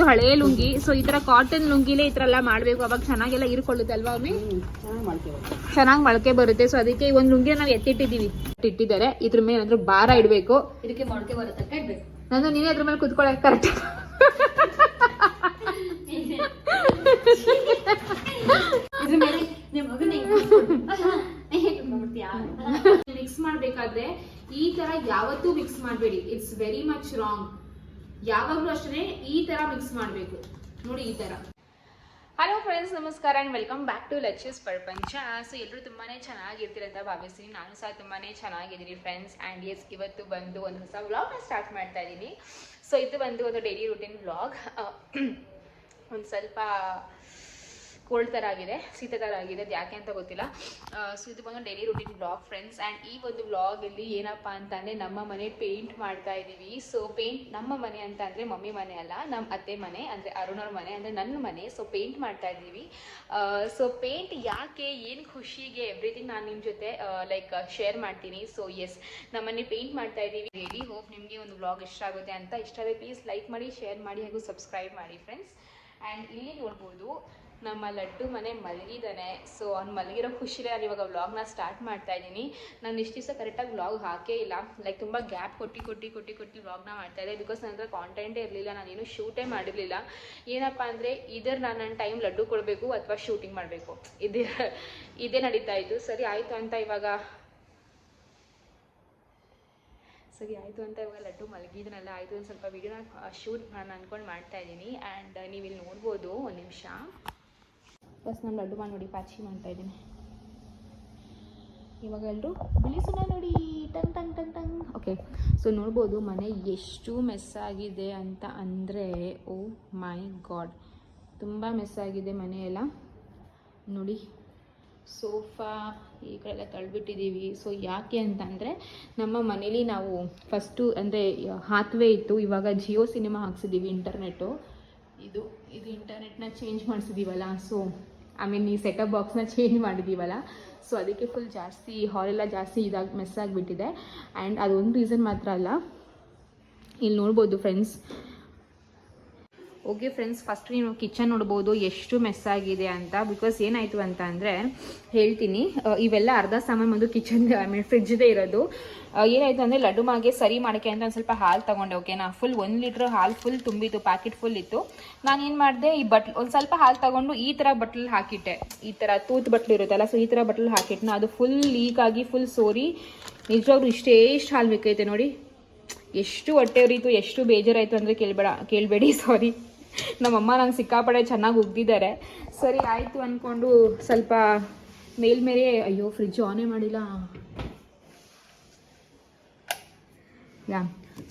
ಒಂದು ಹಳೆ ಲುಂಗಿ. ಸೊ ಈ ತರ ಕಾಟನ್ ಲುಂಗಿಲೇ ಈ ತರ ಎಲ್ಲ ಮಾಡ್ಬೇಕು, ಅವಾಗ ಚೆನ್ನಾಗೆಲ್ಲ ಇರ್ಕೊಳ್ಳುತ್ತೆ ಅಲ್ವಾ ಅಮ್ಮಿ? ಚೆನ್ನಾಗಿ ಮೊಳಕೆ ಬರುತ್ತೆ. ಸೊ ಅದಕ್ಕೆ ಈ ಒಂದು ಲುಂಗಿ ನಾವು ಇಟ್ಟಿದ್ದಾರೆ. ಇದ್ರ ಮೇಲೆ ಏನಾದ್ರು ಭಾರ ಇಡ್ಬೇಕು, ಇದಕ್ಕೆ ಮೊಳಕೆ ಬರುತ್ತೆ ಇಡ್ಬೇಕು. ನಾನು ನೀವೇ ಅದ್ರ ಮೇಲೆ ಕುತ್ಕೊಳಕ್ ಕರೆಕ್ಟ್. ಮಿಕ್ಸ್ ಮಾಡ್ಬೇಕಾದ್ರೆ ಈ ತರ ಯಾವತ್ತೂ ಮಿಕ್ಸ್ ಮಾಡಬೇಡಿ, ಇಟ್ಸ್ ವೆರಿ ಮಚ್ ರಾಂಗ್. ಯಾವಾಗ್ಲೂ ಅಷ್ಟೇ ಈ ತರ ಮಿಕ್ಸ್ ಮಾಡ್ಬೇಕು ನೋಡಿ, ಈ ತರ. ಹಲೋ ಫ್ರೆಂಡ್ಸ್, ನಮಸ್ಕಾರ ಅಂಡ್ ವೆಲ್ಕಮ್ ಬ್ಯಾಕ್ ಟು ಲಕ್ಷಸ್ ಪ್ರಪಂಚ. ಸೊ ಎಲ್ಲರೂ ತುಂಬಾನೇ ಚೆನ್ನಾಗಿರ್ತೀರ ಅಂತ ಭಾವಿಸ್ತೀನಿ. ನಾನು ಸಹ ತುಂಬಾನೇ ಚೆನ್ನಾಗಿದ್ದೀನಿ ಫ್ರೆಂಡ್ಸ್. ಆ್ಯಂಡ್ ಎಸ್, ಇವತ್ತು ಬಂದು ಒಂದು ಹೊಸ ವ್ಲಾಗ್ನ ಸ್ಟಾರ್ಟ್ ಮಾಡ್ತಾ ಇದ್ದೀನಿ. ಸೊ ಇದು ಬಂದು ಒಂದು ಡೈಲಿ ರೂಟೀನ್ ವ್ಲಾಗ್. ಒಂದು ಸ್ವಲ್ಪ ಕೋಲ್ಡ್ ಥರ ಆಗಿದೆ, ಶೀತ ಥರ ಆಗಿದೆ, ಅದು ಯಾಕೆ ಅಂತ ಗೊತ್ತಿಲ್ಲ. ಸೊ ಇದು ಬಂದು daily routine vlog friends. And ಈ ಒಂದು ವ್ಲಾಗಲ್ಲಿ ಏನಪ್ಪ ಅಂತಂದರೆ ನಮ್ಮ ಮನೆ ಪೇಂಟ್ ಮಾಡ್ತಾ ಇದ್ದೀವಿ. ಸೊ ಪೇಂಟ್ ನಮ್ಮ ಮನೆ ಅಂತ ಅಂದರೆ ಮಮ್ಮಿ ಮನೆ ಅಲ್ಲ, ನಮ್ಮ ಅತ್ತೆ ಮನೆ ಅಂದರೆ ಅರುಣವ್ರ ಮನೆ ಅಂದರೆ ನನ್ನ ಮನೆ. ಸೊ ಪೇಂಟ್ ಮಾಡ್ತಾ ಇದ್ದೀವಿ. ಸೊ ಪೇಂಟ್ ಯಾಕೆ, ಏನು ಖುಷಿಗೆ, ಎವ್ರಿಥಿಂಗ್ ನಾನು ನಿಮ್ಮ ಜೊತೆ ಲೈಕ್ ಶೇರ್ ಮಾಡ್ತೀನಿ. ಸೊ ಎಸ್, ನಮ್ಮನೆ ಪೇಂಟ್ ಮಾಡ್ತಾ ಇದ್ದೀವಿ. ರಿಯಲಿ ಹೋಪ್ ನಿಮಗೆ ಒಂದು ವ್ಲಾಗ್ ಇಷ್ಟ ಆಗುತ್ತೆ ಅಂತ. ಇಷ್ಟ ಆದರೆ ಪ್ಲೀಸ್ ಲೈಕ್ ಮಾಡಿ, ಶೇರ್ ಮಾಡಿ ಹಾಗೂ ಸಬ್ಸ್ಕ್ರೈಬ್ ಮಾಡಿ ಫ್ರೆಂಡ್ಸ್. ಆ್ಯಂಡ್ ಇಲ್ಲಿ ನೋಡ್ಬೋದು ನಮ್ಮ ಲಡ್ಡು ಮನೆ ಮಲಗಿದ್ದಾನೆ. ಸೊ ಅವ್ನು ಮಲಗಿರೋ ಖುಷಿಲೇ ನಾನು ಇವಾಗ ವ್ಲಾಗ್ನ ಸ್ಟಾರ್ಟ್ ಮಾಡ್ತಾ ಇದ್ದೀನಿ. ನಾನು ಇಷ್ಟು ದಿವಸ ಕರೆಕ್ಟಾಗಿ ವ್ಲಾಗ್ ಹಾಕೇ ಇಲ್ಲ, ಲೈಕ್ ತುಂಬ ಗ್ಯಾಪ್ ಕೊಟ್ಟು ವ್ಲಾಗ್ನ ಮಾಡ್ತಾ ಇದ್ದೆ. ಬಿಕಾಸ್ ನನ್ನ ಹತ್ರ ಕಾಂಟೆಂಟೇ ಇರಲಿಲ್ಲ, ನಾನೇನು ಶೂಟೇ ಮಾಡಿರಲಿಲ್ಲ. ಏನಪ್ಪ ಅಂದರೆ ಇದರ್ ನಾನು ನನ್ನ ಟೈಮ್ ಲಡ್ಡು ಕೊಡಬೇಕು ಅಥವಾ ಶೂಟಿಂಗ್ ಮಾಡಬೇಕು, ಇದೇ ನಡೀತಾ ಇತ್ತು. ಸರಿ ಆಯಿತು ಅಂತ ಇವಾಗ ಲಡ್ಡು ಮಲಗಿದನಲ್ಲ, ಆಯಿತು ಒಂದು ಸ್ವಲ್ಪ ವೀಡಿಯೋನ ಶೂಟ್ ನಾನು ಅಂದ್ಕೊಂಡು ಮಾಡ್ತಾ ಇದ್ದೀನಿ. ಆ್ಯಂಡ್ ನೀವು ಇಲ್ಲಿ ನೋಡ್ಬೋದು, ಒಂದು ನಿಮಿಷ ಫಸ್ಟ್ ನಾನು ಲಡ್ಡು ಮಾಡಿ ನೋಡಿ ಪಾಚಿ ಮಾಡ್ತಾ ಇದ್ದೀನಿ. ಇವಾಗ ಎಲ್ಲರೂ ಬಿಳಿಸುನ ನೋಡಿ, tongue tongue tongue tongue. Okay, so ನೋಡ್ಬೋದು ಮನೆ ಎಷ್ಟು ಮೆಸ್ಸಾಗಿದೆ ಅಂತ ಅಂದರೆ, ಓ ಮೈ ಗಾಡ್, ತುಂಬ ಮೆಸ್ಸಾಗಿದೆ ಮನೆಯೆಲ್ಲ ನೋಡಿ. ಸೋಫಾ ಈ ಕಡೆ ಎಲ್ಲ ತಳ್ಳಿಬಿಟ್ಟಿದ್ದೀವಿ. ಸೊ ಯಾಕೆ ಅಂತಂದರೆ ನಮ್ಮ ಮನೇಲಿ ನಾವು ಫಸ್ಟು ಅಂದರೆ ಹಾತ್ವೇ ಇತ್ತು, ಇವಾಗ ಜಿಯೋ ಸಿನಿಮಾ ಹಾಕ್ಸಿದ್ದೀವಿ ಇಂಟರ್ನೆಟ್ಟು. ಇದು ಇಂಟರ್ನೆಟ್ನ ಚೇಂಜ್ ಮಾಡಿಸಿದ್ದೀವಲ್ಲ. ಸೊ ಈ ಸೆಟಪ್ ಬಾಕ್ಸ್ನ ಚೇಂಜ್ ಮಾಡಿದ್ದೀವಲ್ಲ. ಸೊ ಅದಕ್ಕೆ ಫುಲ್ ಜಾಸ್ತಿ ಹಾಲೆಲ್ಲ ಜಾಸ್ತಿ ಮೆಸ್ ಆಗಿಬಿಟ್ಟಿದೆ. ಆ್ಯಂಡ್ ಅದೊಂದು ರೀಸನ್ ಮಾತ್ರ ಅಲ್ಲ, ಇಲ್ಲಿ ನೋಡ್ಬೋದು ಫ್ರೆಂಡ್ಸ್. ಓಕೆ ಫ್ರೆಂಡ್ಸ್, ಫಸ್ಟ್ ನೀವು ಕಿಚನ್ ನೋಡ್ಬೋದು ಎಷ್ಟು ಮೆಸ್ ಆಗಿದೆ ಅಂತ. ಬಿಕಾಸ್ ಏನಾಯಿತು ಅಂತ ಅಂದರೆ ಹೇಳ್ತೀನಿ. ಇವೆಲ್ಲ ಅರ್ಧ ಸಾಮಾನು ಬಂದು ಕಿಚನ್ ಫ್ರಿಜ್ದೇ ಇರೋದು. ಏನಾಯಿತು ಅಂದರೆ ಲಡ್ಡು ಮಾಗೆ ಸರಿ ಮಾಡೋಕ್ಕೆ ಅಂತ ಒಂದು ಸ್ವಲ್ಪ ಹಾಲು ತೊಗೊಂಡೆ. ಓಕೆನಾ, ಫುಲ್ 1 ಲೀಟ್ರ್ ಹಾಲು ಫುಲ್ ತುಂಬಿತ್ತು, ಪ್ಯಾಕೆಟ್ ಫುಲ್ ಇತ್ತು. ನಾನು ಏನು ಮಾಡಿದೆ, ಈ ಒಂದು ಸ್ವಲ್ಪ ಹಾಲು ತೊಗೊಂಡು ಈ ಥರ ಬಟ್ಲಲ್ಲಿ ಹಾಕಿಟ್ಟೆ. ಈ ಥರ ತೂತ್ ಬಟ್ಲು ಇರುತ್ತಲ್ಲ, ಸೊ ಈ ಥರ ಬಟ್ಲಲ್ಲಿ ಹಾಕಿಟ್ಟು ಅದು ಫುಲ್ ಲೀಕ್ ಆಗಿ ಫುಲ್ ಸೋರಿ. ನಿಜವಾಗ್ಲೂ ಎಷ್ಟು ಹಾಲು ಬೇಕೈತೆ ನೋಡಿ. ಎಷ್ಟು ಹೊಟ್ಟೆ ಉರಿತು, ಎಷ್ಟು ಬೇಜಾರಾಯಿತು ಅಂದರೆ ಕೇಳಬೇಡಿ, ಸಾರಿ. ನಮ್ಮಮ್ಮ ನಂಗೆ ಸಿಕ್ಕಾಪಡೆ ಚೆನ್ನಾಗಿ ಉಗ್ದಿದ್ದಾರೆ. ಸರಿ ಆಯಿತು ಅಂದ್ಕೊಂಡು ಸ್ವಲ್ಪ ಮೇಲ್ಮೇಲೆ, ಅಯ್ಯೋ ಫ್ರಿಜ್ ಆನೇ ಮಾಡಿಲ್ಲ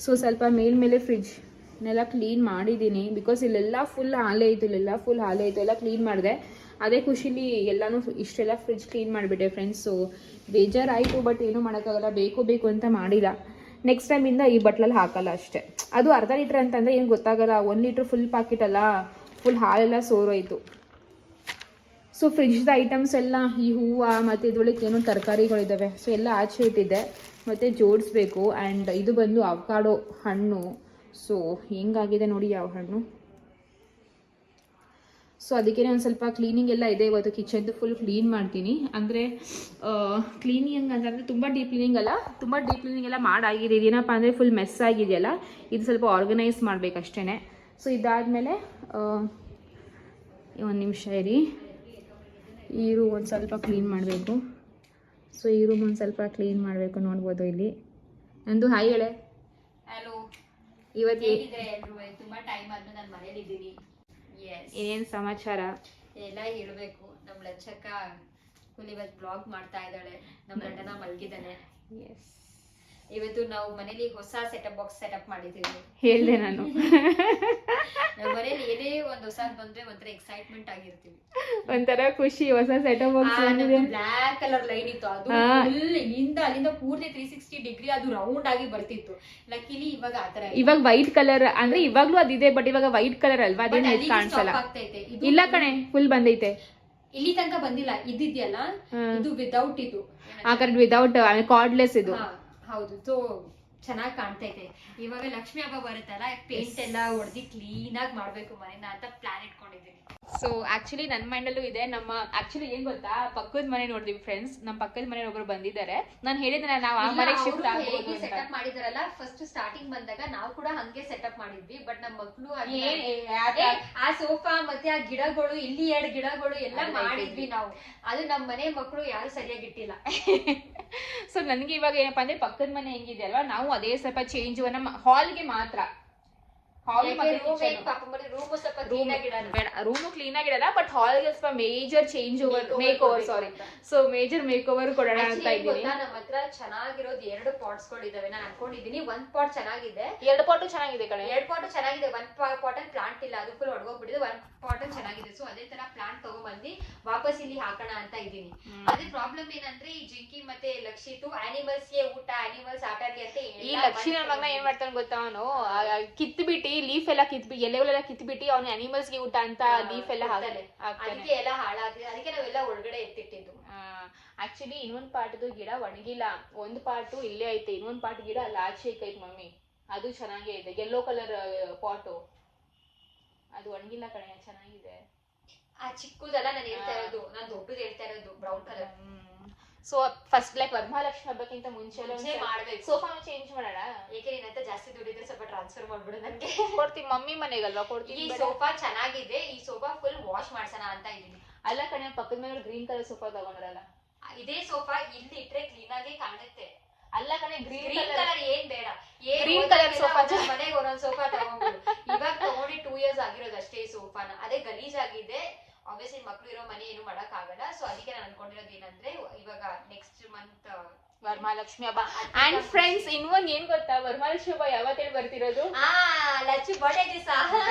ಸೊ ಸ್ವಲ್ಪ ಮೇಲ್ಮೇಲೆ ಫ್ರಿಜ್ನೆಲ್ಲ ಕ್ಲೀನ್ ಮಾಡಿದ್ದೀನಿ. ಬಿಕಾಸ್ ಇಲ್ಲೆಲ್ಲ ಫುಲ್ ಹಾಲೇ ಇತ್ತು, ಎಲ್ಲ ಕ್ಲೀನ್ ಮಾಡಿದೆ. ಅದೇ ಖುಷಿಲಿ ಎಲ್ಲನೂ ಇಷ್ಟೆಲ್ಲ ಫ್ರಿಜ್ ಕ್ಲೀನ್ ಮಾಡಿಬಿಟ್ಟೆ ಫ್ರೆಂಡ್ಸ್. ಸೊ ಬೇಜಾರಾಯಿತು, ಬಟ್ ಏನೂ ಮಾಡೋಕ್ಕಾಗಲ್ಲ, ಬೇಕು ಅಂತ ಮಾಡಿಲ್ಲ. ನೆಕ್ಸ್ಟ್ ಟೈಮಿಂದ ಈ ಬಟ್ಲಲ್ಲಿ ಹಾಕಲ್ಲ ಅಷ್ಟೇ. ಅದು ಅರ್ಧ ಲೀಟ್ರ್ ಅಂತಂದರೆ ಏನು ಗೊತ್ತಾಗಲ್ಲ, 1 ಲೀಟ್ರ್ ಫುಲ್ ಪ್ಯಾಕೆಟ್ ಅಲ್ಲ, ಫುಲ್ ಹಾಲೆಲ್ಲ ಸೋರೋಯ್ತು. ಸೊ ಫ್ರಿಜ್ದ ಐಟಮ್ಸ್ ಎಲ್ಲ, ಈ ಹೂವು ಮತ್ತು ಇದ್ರೊಳಗೆ ಏನೋ ತರಕಾರಿಗಳಿದ್ದಾವೆ, ಸೊ ಎಲ್ಲ ಆಚೆ ಇಟ್ಟಿದ್ದೆ, ಮತ್ತು ಜೋಡಿಸ್ಬೇಕು. ಆ್ಯಂಡ್ ಇದು ಬಂದು ಅವಕಾಡೋ ಹಣ್ಣು. ಸೊ ಹೆಂಗಾಗಿದೆ ನೋಡಿ ಯಾವ ಹಣ್ಣು. ಸೊ ಅದಕ್ಕೇ ಒಂದು ಸ್ವಲ್ಪ ಕ್ಲೀನಿಂಗ್ ಎಲ್ಲ ಇದೆ ಇವತ್ತು. ಕಿಚನ್ದು ಫುಲ್ ಕ್ಲೀನ್ ಮಾಡ್ತೀನಿ. ಅಂದರೆ ಕ್ಲೀನಿಂಗ್ ಅಂತಂದರೆ ತುಂಬ ಡೀಪ್ ಕ್ಲೀನಿಂಗ್ ಅಲ್ಲ, ತುಂಬ ಡೀಪ್ ಕ್ಲೀನಿಂಗ್ ಎಲ್ಲ ಮಾಡಾಗಿದೆ. ಇದೇನಪ್ಪ ಅಂದರೆ ಫುಲ್ ಮೆಸ್ ಆಗಿದೆಯಲ್ಲ, ಇದು ಸ್ವಲ್ಪ ಆರ್ಗನೈಸ್ ಮಾಡಬೇಕಷ್ಟೇ. ಸೊ ಇದಾದಮೇಲೆ ಒಂದು ನಿಮಿಷ ಇರಿ, ಈ ರೂಮ್ ಒಂದು ಸ್ವಲ್ಪ ಕ್ಲೀನ್ ಮಾಡಬೇಕು. ಸೊ ಈ ರೂಮ್ ಒಂದು ಸ್ವಲ್ಪ ಕ್ಲೀನ್ ಮಾಡಬೇಕು, ನೋಡ್ಬೋದು ಇಲ್ಲಿ. ನಂದು ಹಾಯ್ ಹೇಳೆ. ಹಲೋ, ಇವತ್ತು ತುಂಬ ಟೈಮ್ ಆದ್ಮೇಲೆ ನಾನು ಮನೇಲಿದ್ದೀನಿ. ಏನೇನು ಸಮಾಚಾರ ಎಲ್ಲ ಹೇಳಬೇಕು. ನಮ್ಮ ಲಚ್ಚಕ್ಕ ಫುಲ್ ಇವತ್ತು ಬ್ಲಾಗ್ ಮಾಡ್ತಾ ಇದ್ದಾಳೆ. ನಮ್ಮ ಗಂಡನ ಮಲಗಿದ್ದಾನೆ. ಇವತ್ತು ನಾವು ಮನೇಲಿ ಹೊಸ ಸೆಟಪ್ ಬಾಕ್ಸ್ ಸೆಟಪ್ ಮಾಡಿದ್ದೀವಿ. ಹೇಳ್ದೆ ನಾನು. ನಮ್ಮ ಮನೇಲಿ ಏನೇ ಒಂದು ಹೊಸದ್ ಬಂದ್ರೆ ಒಂಥರ ಎಕ್ಸೈಟ್ಮೆಂಟ್ ಆಗಿರ್ತೀವಿ, ಒಂಥರ ಖುಷಿ. ಹೊಸ setup box black colour line ಇತ್ತು, ಅದು ಫುಲ್ ಅಲ್ಲಿಂದ ಪೂರ್ತಿ 360 ಡಿಗ್ರಿ ಅದು ರೌಂಡ್ ಆಗಿ ಬರ್ತಿತ್ತು. ಲಕ್ಕಿಲಿ ಇವಾಗ ಆತರ, ಇವಾಗ ವೈಟ್ ಕಲರ್ ಅಂದ್ರೆ ಇವಾಗ್ಲೂ ಅದಿದೆ, ಬಟ್ ಇವಾಗ ವೈಟ್ ಕಲರ್ ಅಲ್ವಾ, ಅದೇನು ಕಾಣಿಸಲ್ಲ. ಇಲ್ಲ ಕಣೆ, ಫುಲ್ ಬಂದೈತೆ. ಇಲ್ಲಿ ತನಕ ಬಂದಿಲ್ಲ. ಇದಿದೆಯಲ್ಲ, ಇದು ವಿದೌಟ್, ಇದು ಆ ಕರೆಕ್ಟ್ ವಿದೌಟ್ ಕಾರ್ಡ್ಲೆಸ್ ಇದು. ಹೌದು. ಸೊ ಚೆನ್ನಾಗಿ ಕಾಣ್ತೈತೆ. ಇವಾಗ ಲಕ್ಷ್ಮಿ ಹಬ್ಬ ಬರುತ್ತಲ್ಲ, ಪೇಂಟ್ ಎಲ್ಲ ಹೊಡೆದಿ ಕ್ಲೀನ್ ಆಗಿ ಮಾಡ್ಬೇಕು ಮನೆನ ಅಂತ ಪ್ಲಾನ್ ಇಟ್ಕೊಂಡಿದ್ದೀನಿ. ಸೊ ಆಕ್ಚುಲಿ ನನ್ನ ಮೈಂಡಲ್ಲೂ ಇದೆ. ನಮ್ಮ ಆಕ್ಚುಲಿ ಏನ್ ಗೊತ್ತಾ, ಪಕ್ಕದ ಮನೆ ನೋಡಿದ್ವಿ ಫ್ರೆಂಡ್ಸ್, ನಮ್ಮ ಪಕ್ಕದ ಮನೆ ಒಬ್ರು ಬಂದಿದ್ದಾರೆ. ನಾನು ಹೇಳಿದ್ರೆ ನಾವು ಆ ಮನೆಗೆ ಶಿಫ್ಟ್ ಆಗ್ಬೋದು ಅಂತ. ಸೆಟಪ್ ಮಾಡಿದಾರಲ್ಲ ಫಸ್ಟ್ ಸ್ಟಾರ್ಟಿಂಗ್ ಬಂದಾಗ ನಾವು ಕೂಡ ಹಂಗೆ ಸೆಟಪ್ ಮಾಡಿದ್ವಿ. ಬಟ್ ನಮ್ಮ ಮಕ್ಳು ಆ ಸೋಫಾ ಮತ್ತೆ ಆ ಗಿಡಗಳು, ಇಲ್ಲಿ 2 ಗಿಡಗಳು ಎಲ್ಲ ಮಾಡಿದ್ವಿ ನಾವು. ಅದು ನಮ್ಮ ಮನೆ ಮಕ್ಕಳು ಯಾರು ಸರಿಯಾಗಿ ಇಟ್ಟಿಲ್ಲ. ಸೊ ನನ್ಗೆ ಇವಾಗ ಏನಪ್ಪಾ ಅಂದ್ರೆ ಪಕ್ಕದ ಮನೆ ಹೆಂಗಿದೆ ಅಲ್ವಾ, ನಾವು ಅದೇ ಸ್ವಲ್ಪ ಚೇಂಜ್ ನಮ್ಮ ಹಾಲ್ಗೆ ಮಾತ್ರ. ರೂಮು ಕ್ಲೀನ್ ಆಗಿಡಲ್ಲ, ಬಟ್ ಹಾಲ್ಗೆ ಸ್ವಲ್ಪ major changeover, makeover, sorry, so major makeover ಕೊಡೋಣ ಅಂತ ಇದ್ದೀನಿ. ನಮ್ಮ ಹತ್ರ ಚೆನ್ನಾಗಿರೋದು 2 ಪಾಟ್ಸ್ ಗಳು ಇದಾವೆ. ನಾನು ಅನ್ಕೊಂಡಿದ್ದೀನಿ 1 ಪಾಟ್ ಚೆನ್ನಾಗಿದೆ, 2 ಪಾಟು ಚೆನ್ನಾಗಿದೆ ಕಣೆ. 2 ಪಾಟು ಚೆನ್ನಾಗಿದೆ. 1 ಪಾಟ್ ಅಲ್ಲಿ ಪ್ಲಾಂಟ್ ಇಲ್ಲ, ಅದು ಫುಲ್ ಹೊಡ್ಗೋಗ್ಬಿಟ್ಟಿದೆ. 1 ಪಾಟ್ ಅಲ್ಲಿ ಚೆನ್ನಾಗಿದೆ. ಸೊ ಅದೇ ತರ ಪ್ಲಾಂಟ್ ತಗೊಂಡ್ಬಂದು ವಾಪಸ್ ಇಲ್ಲಿ ಹಾಕೋಣ ಅಂತ ಇದ್ದೀನಿ. ಅದೇ ಪ್ರಾಬ್ಲಮ್ ಏನಂದ್ರೆ ಈ ಜಿಂಕಿ ಮತ್ತೆ ಲಕ್ಷಿತು ಆನಿಮಲ್ಸ್ ಗೆ ಊಟ, ಆನಿಮಲ್ಸ್ ಆಟ ಆಡ್ಲಿ ಅಂತ ಈ ಲಕ್ಷಿ ನನ್ನ ಮಗನ ಏನ್ ಮಾಡ್ತಾನೆ ಗೊತ್ತಾ, ಅವನು ಕಿತ್ಬಿಟ್ಟು ಲೀಫ್ ಎಲ್ಲ ಕಿತ್ಬಿಟ್ಟು ಎಲೆಗಳೆಲ್ಲ ಕಿತ್ಬಿಟ್ಟು ಅವನು ಅನಿಮಲ್ಸ್ ಗೆ ಊಟ ಅಂತ ಲೀಫ್ ಎಲ್ಲ ಅದಕ್ಕೆ ಎಲ್ಲ ಹಾಳಾಗಿದೆ. ಅದಕ್ಕೆ ನಾವೆಲ್ಲ ಒಳಗಡೆ ಎತ್ತಿಟ್ಟಿದ್ದು. ಆಕ್ಚುಲಿ ಇನ್ನೊಂದ್ ಪಾಟದು ಗಿಡ ಒಣಗಿಲ್ಲ, ಒಂದ್ ಪಾಟು ಇಲ್ಲೇ ಐತೆ, ಇನ್ನೊಂದ್ ಪಾಟ್ ಗಿಡ ಅಲ್ಲಿ ಆಚೆ ಐತೆ ಮಮ್ಮಿ, ಅದು ಚೆನ್ನಾಗೇ ಇದೆ. ಯೆಲ್ಲೋ ಕಲರ್ ಪಾಟು, ಅದು ಒಣಗಿಲ್ಲ ಕಣೆ, ಚೆನ್ನಾಗಿದೆ. ಆ ಚಿಕ್ಕದೆಲ್ಲ ನಾನು ಹೇಳ್ತಾ ಇರೋದು, ನಾನು ದೊಡ್ಡದು ಹೇಳ್ತಾ ಇರೋದು brown colour. So first like Varamahalakshmi ಹಬ್ಬಕ್ಕಿಂತ ಮುಂಚೆ ಮಾಡ್ಬೇಕು, ಸೋಫಾನ ಚೇಂಜ್ ಮಾಡೋಣ. ಏಕೆ ನಿನ್ನಂತ ಜಾಸ್ತಿ ದುಡ್ಡಿದ್ರೆ ಸ್ವಲ್ಪ ಟ್ರಾನ್ಸ್ಫರ್ ಮಾಡ್ಬಿಡು ನನಗೆ. ಕೊಡ್ತೀನಿ, ಮಮ್ಮಿ ಮನೆಗಲ್ವಾ ಕೊಡ್ತೀನಿ. ಈ ಸೋಫಾ ಚೆನ್ನಾಗಿದೆ, ಈ ಸೋಫಾ ಫುಲ್ ವಾಶ್ ಮಾಡ್ಸೋಣ ಅಂತ ಇದೀನಿ. ಅಲ್ಲ ಕಣೆ, ಪಕ್ಕದ ಮೇಲೆ ಗ್ರೀನ್ ಕಲರ್ ಸೋಫಾ ತಗೊಂಡ್ರಲ್ಲ, ಇದೇ ಸೋಫಾ ಇಲ್ಲಿ ಇಟ್ರೆ ಕ್ಲೀನ್ ಆಗಿ ಕಾಣುತ್ತೆ. ಅಲ್ಲ ಕಣೆ, ಗ್ರೀನ್ ಕಲರ್ ಏನ್ ಬೇಡ, ಗ್ರೀನ್ ಕಲರ್ ಸೋಫಾ ಮನೆಗೆ ಒಂದೊಂದ್ ಸೋಫಾ ತಗೊಂಡ್ಬಿಡು. ಇವಾಗ ತಗೊಂಡಿ 2 years ಆಗಿರೋದು ಅಷ್ಟೇ ಈ ಸೋಫಾನ. ಅದೇ ಗಲೀಜಾಗಿದೆ. ಆಬ್ವಿಯಸ್ಲಿ ಮಕ್ಳು ಇರೋ ಮನೆ ಏನು ಮಾಡಕ್ ಆಗಲ್ಲ. ಸೊ ಅದಕ್ಕೆ ನಾನು ಅನ್ಕೊಂಡಿರೋದು ಏನಂದ್ರೆ ಇವಾಗ ನೆಕ್ಸ್ಟ್ ಮಂತ್ ವರಮಹಾಲಕ್ಷ್ಮಿ ಹಬ್ಬ. ಅಂಡ್ ಫ್ರೆಂಡ್ಸ್, ಇನ್ನೊಂದ್ ಏನ್ ಗೊತ್ತಾ, ವರಮಹಾಲಕ್ಷ್ಮಿ ಹಬ್ಬ ಯಾವತ್ತೇಳಿ ಬರ್ತಿರೋದು? ಲಚ್ಚು ಬರ್ಡೇ ದಿವಸ.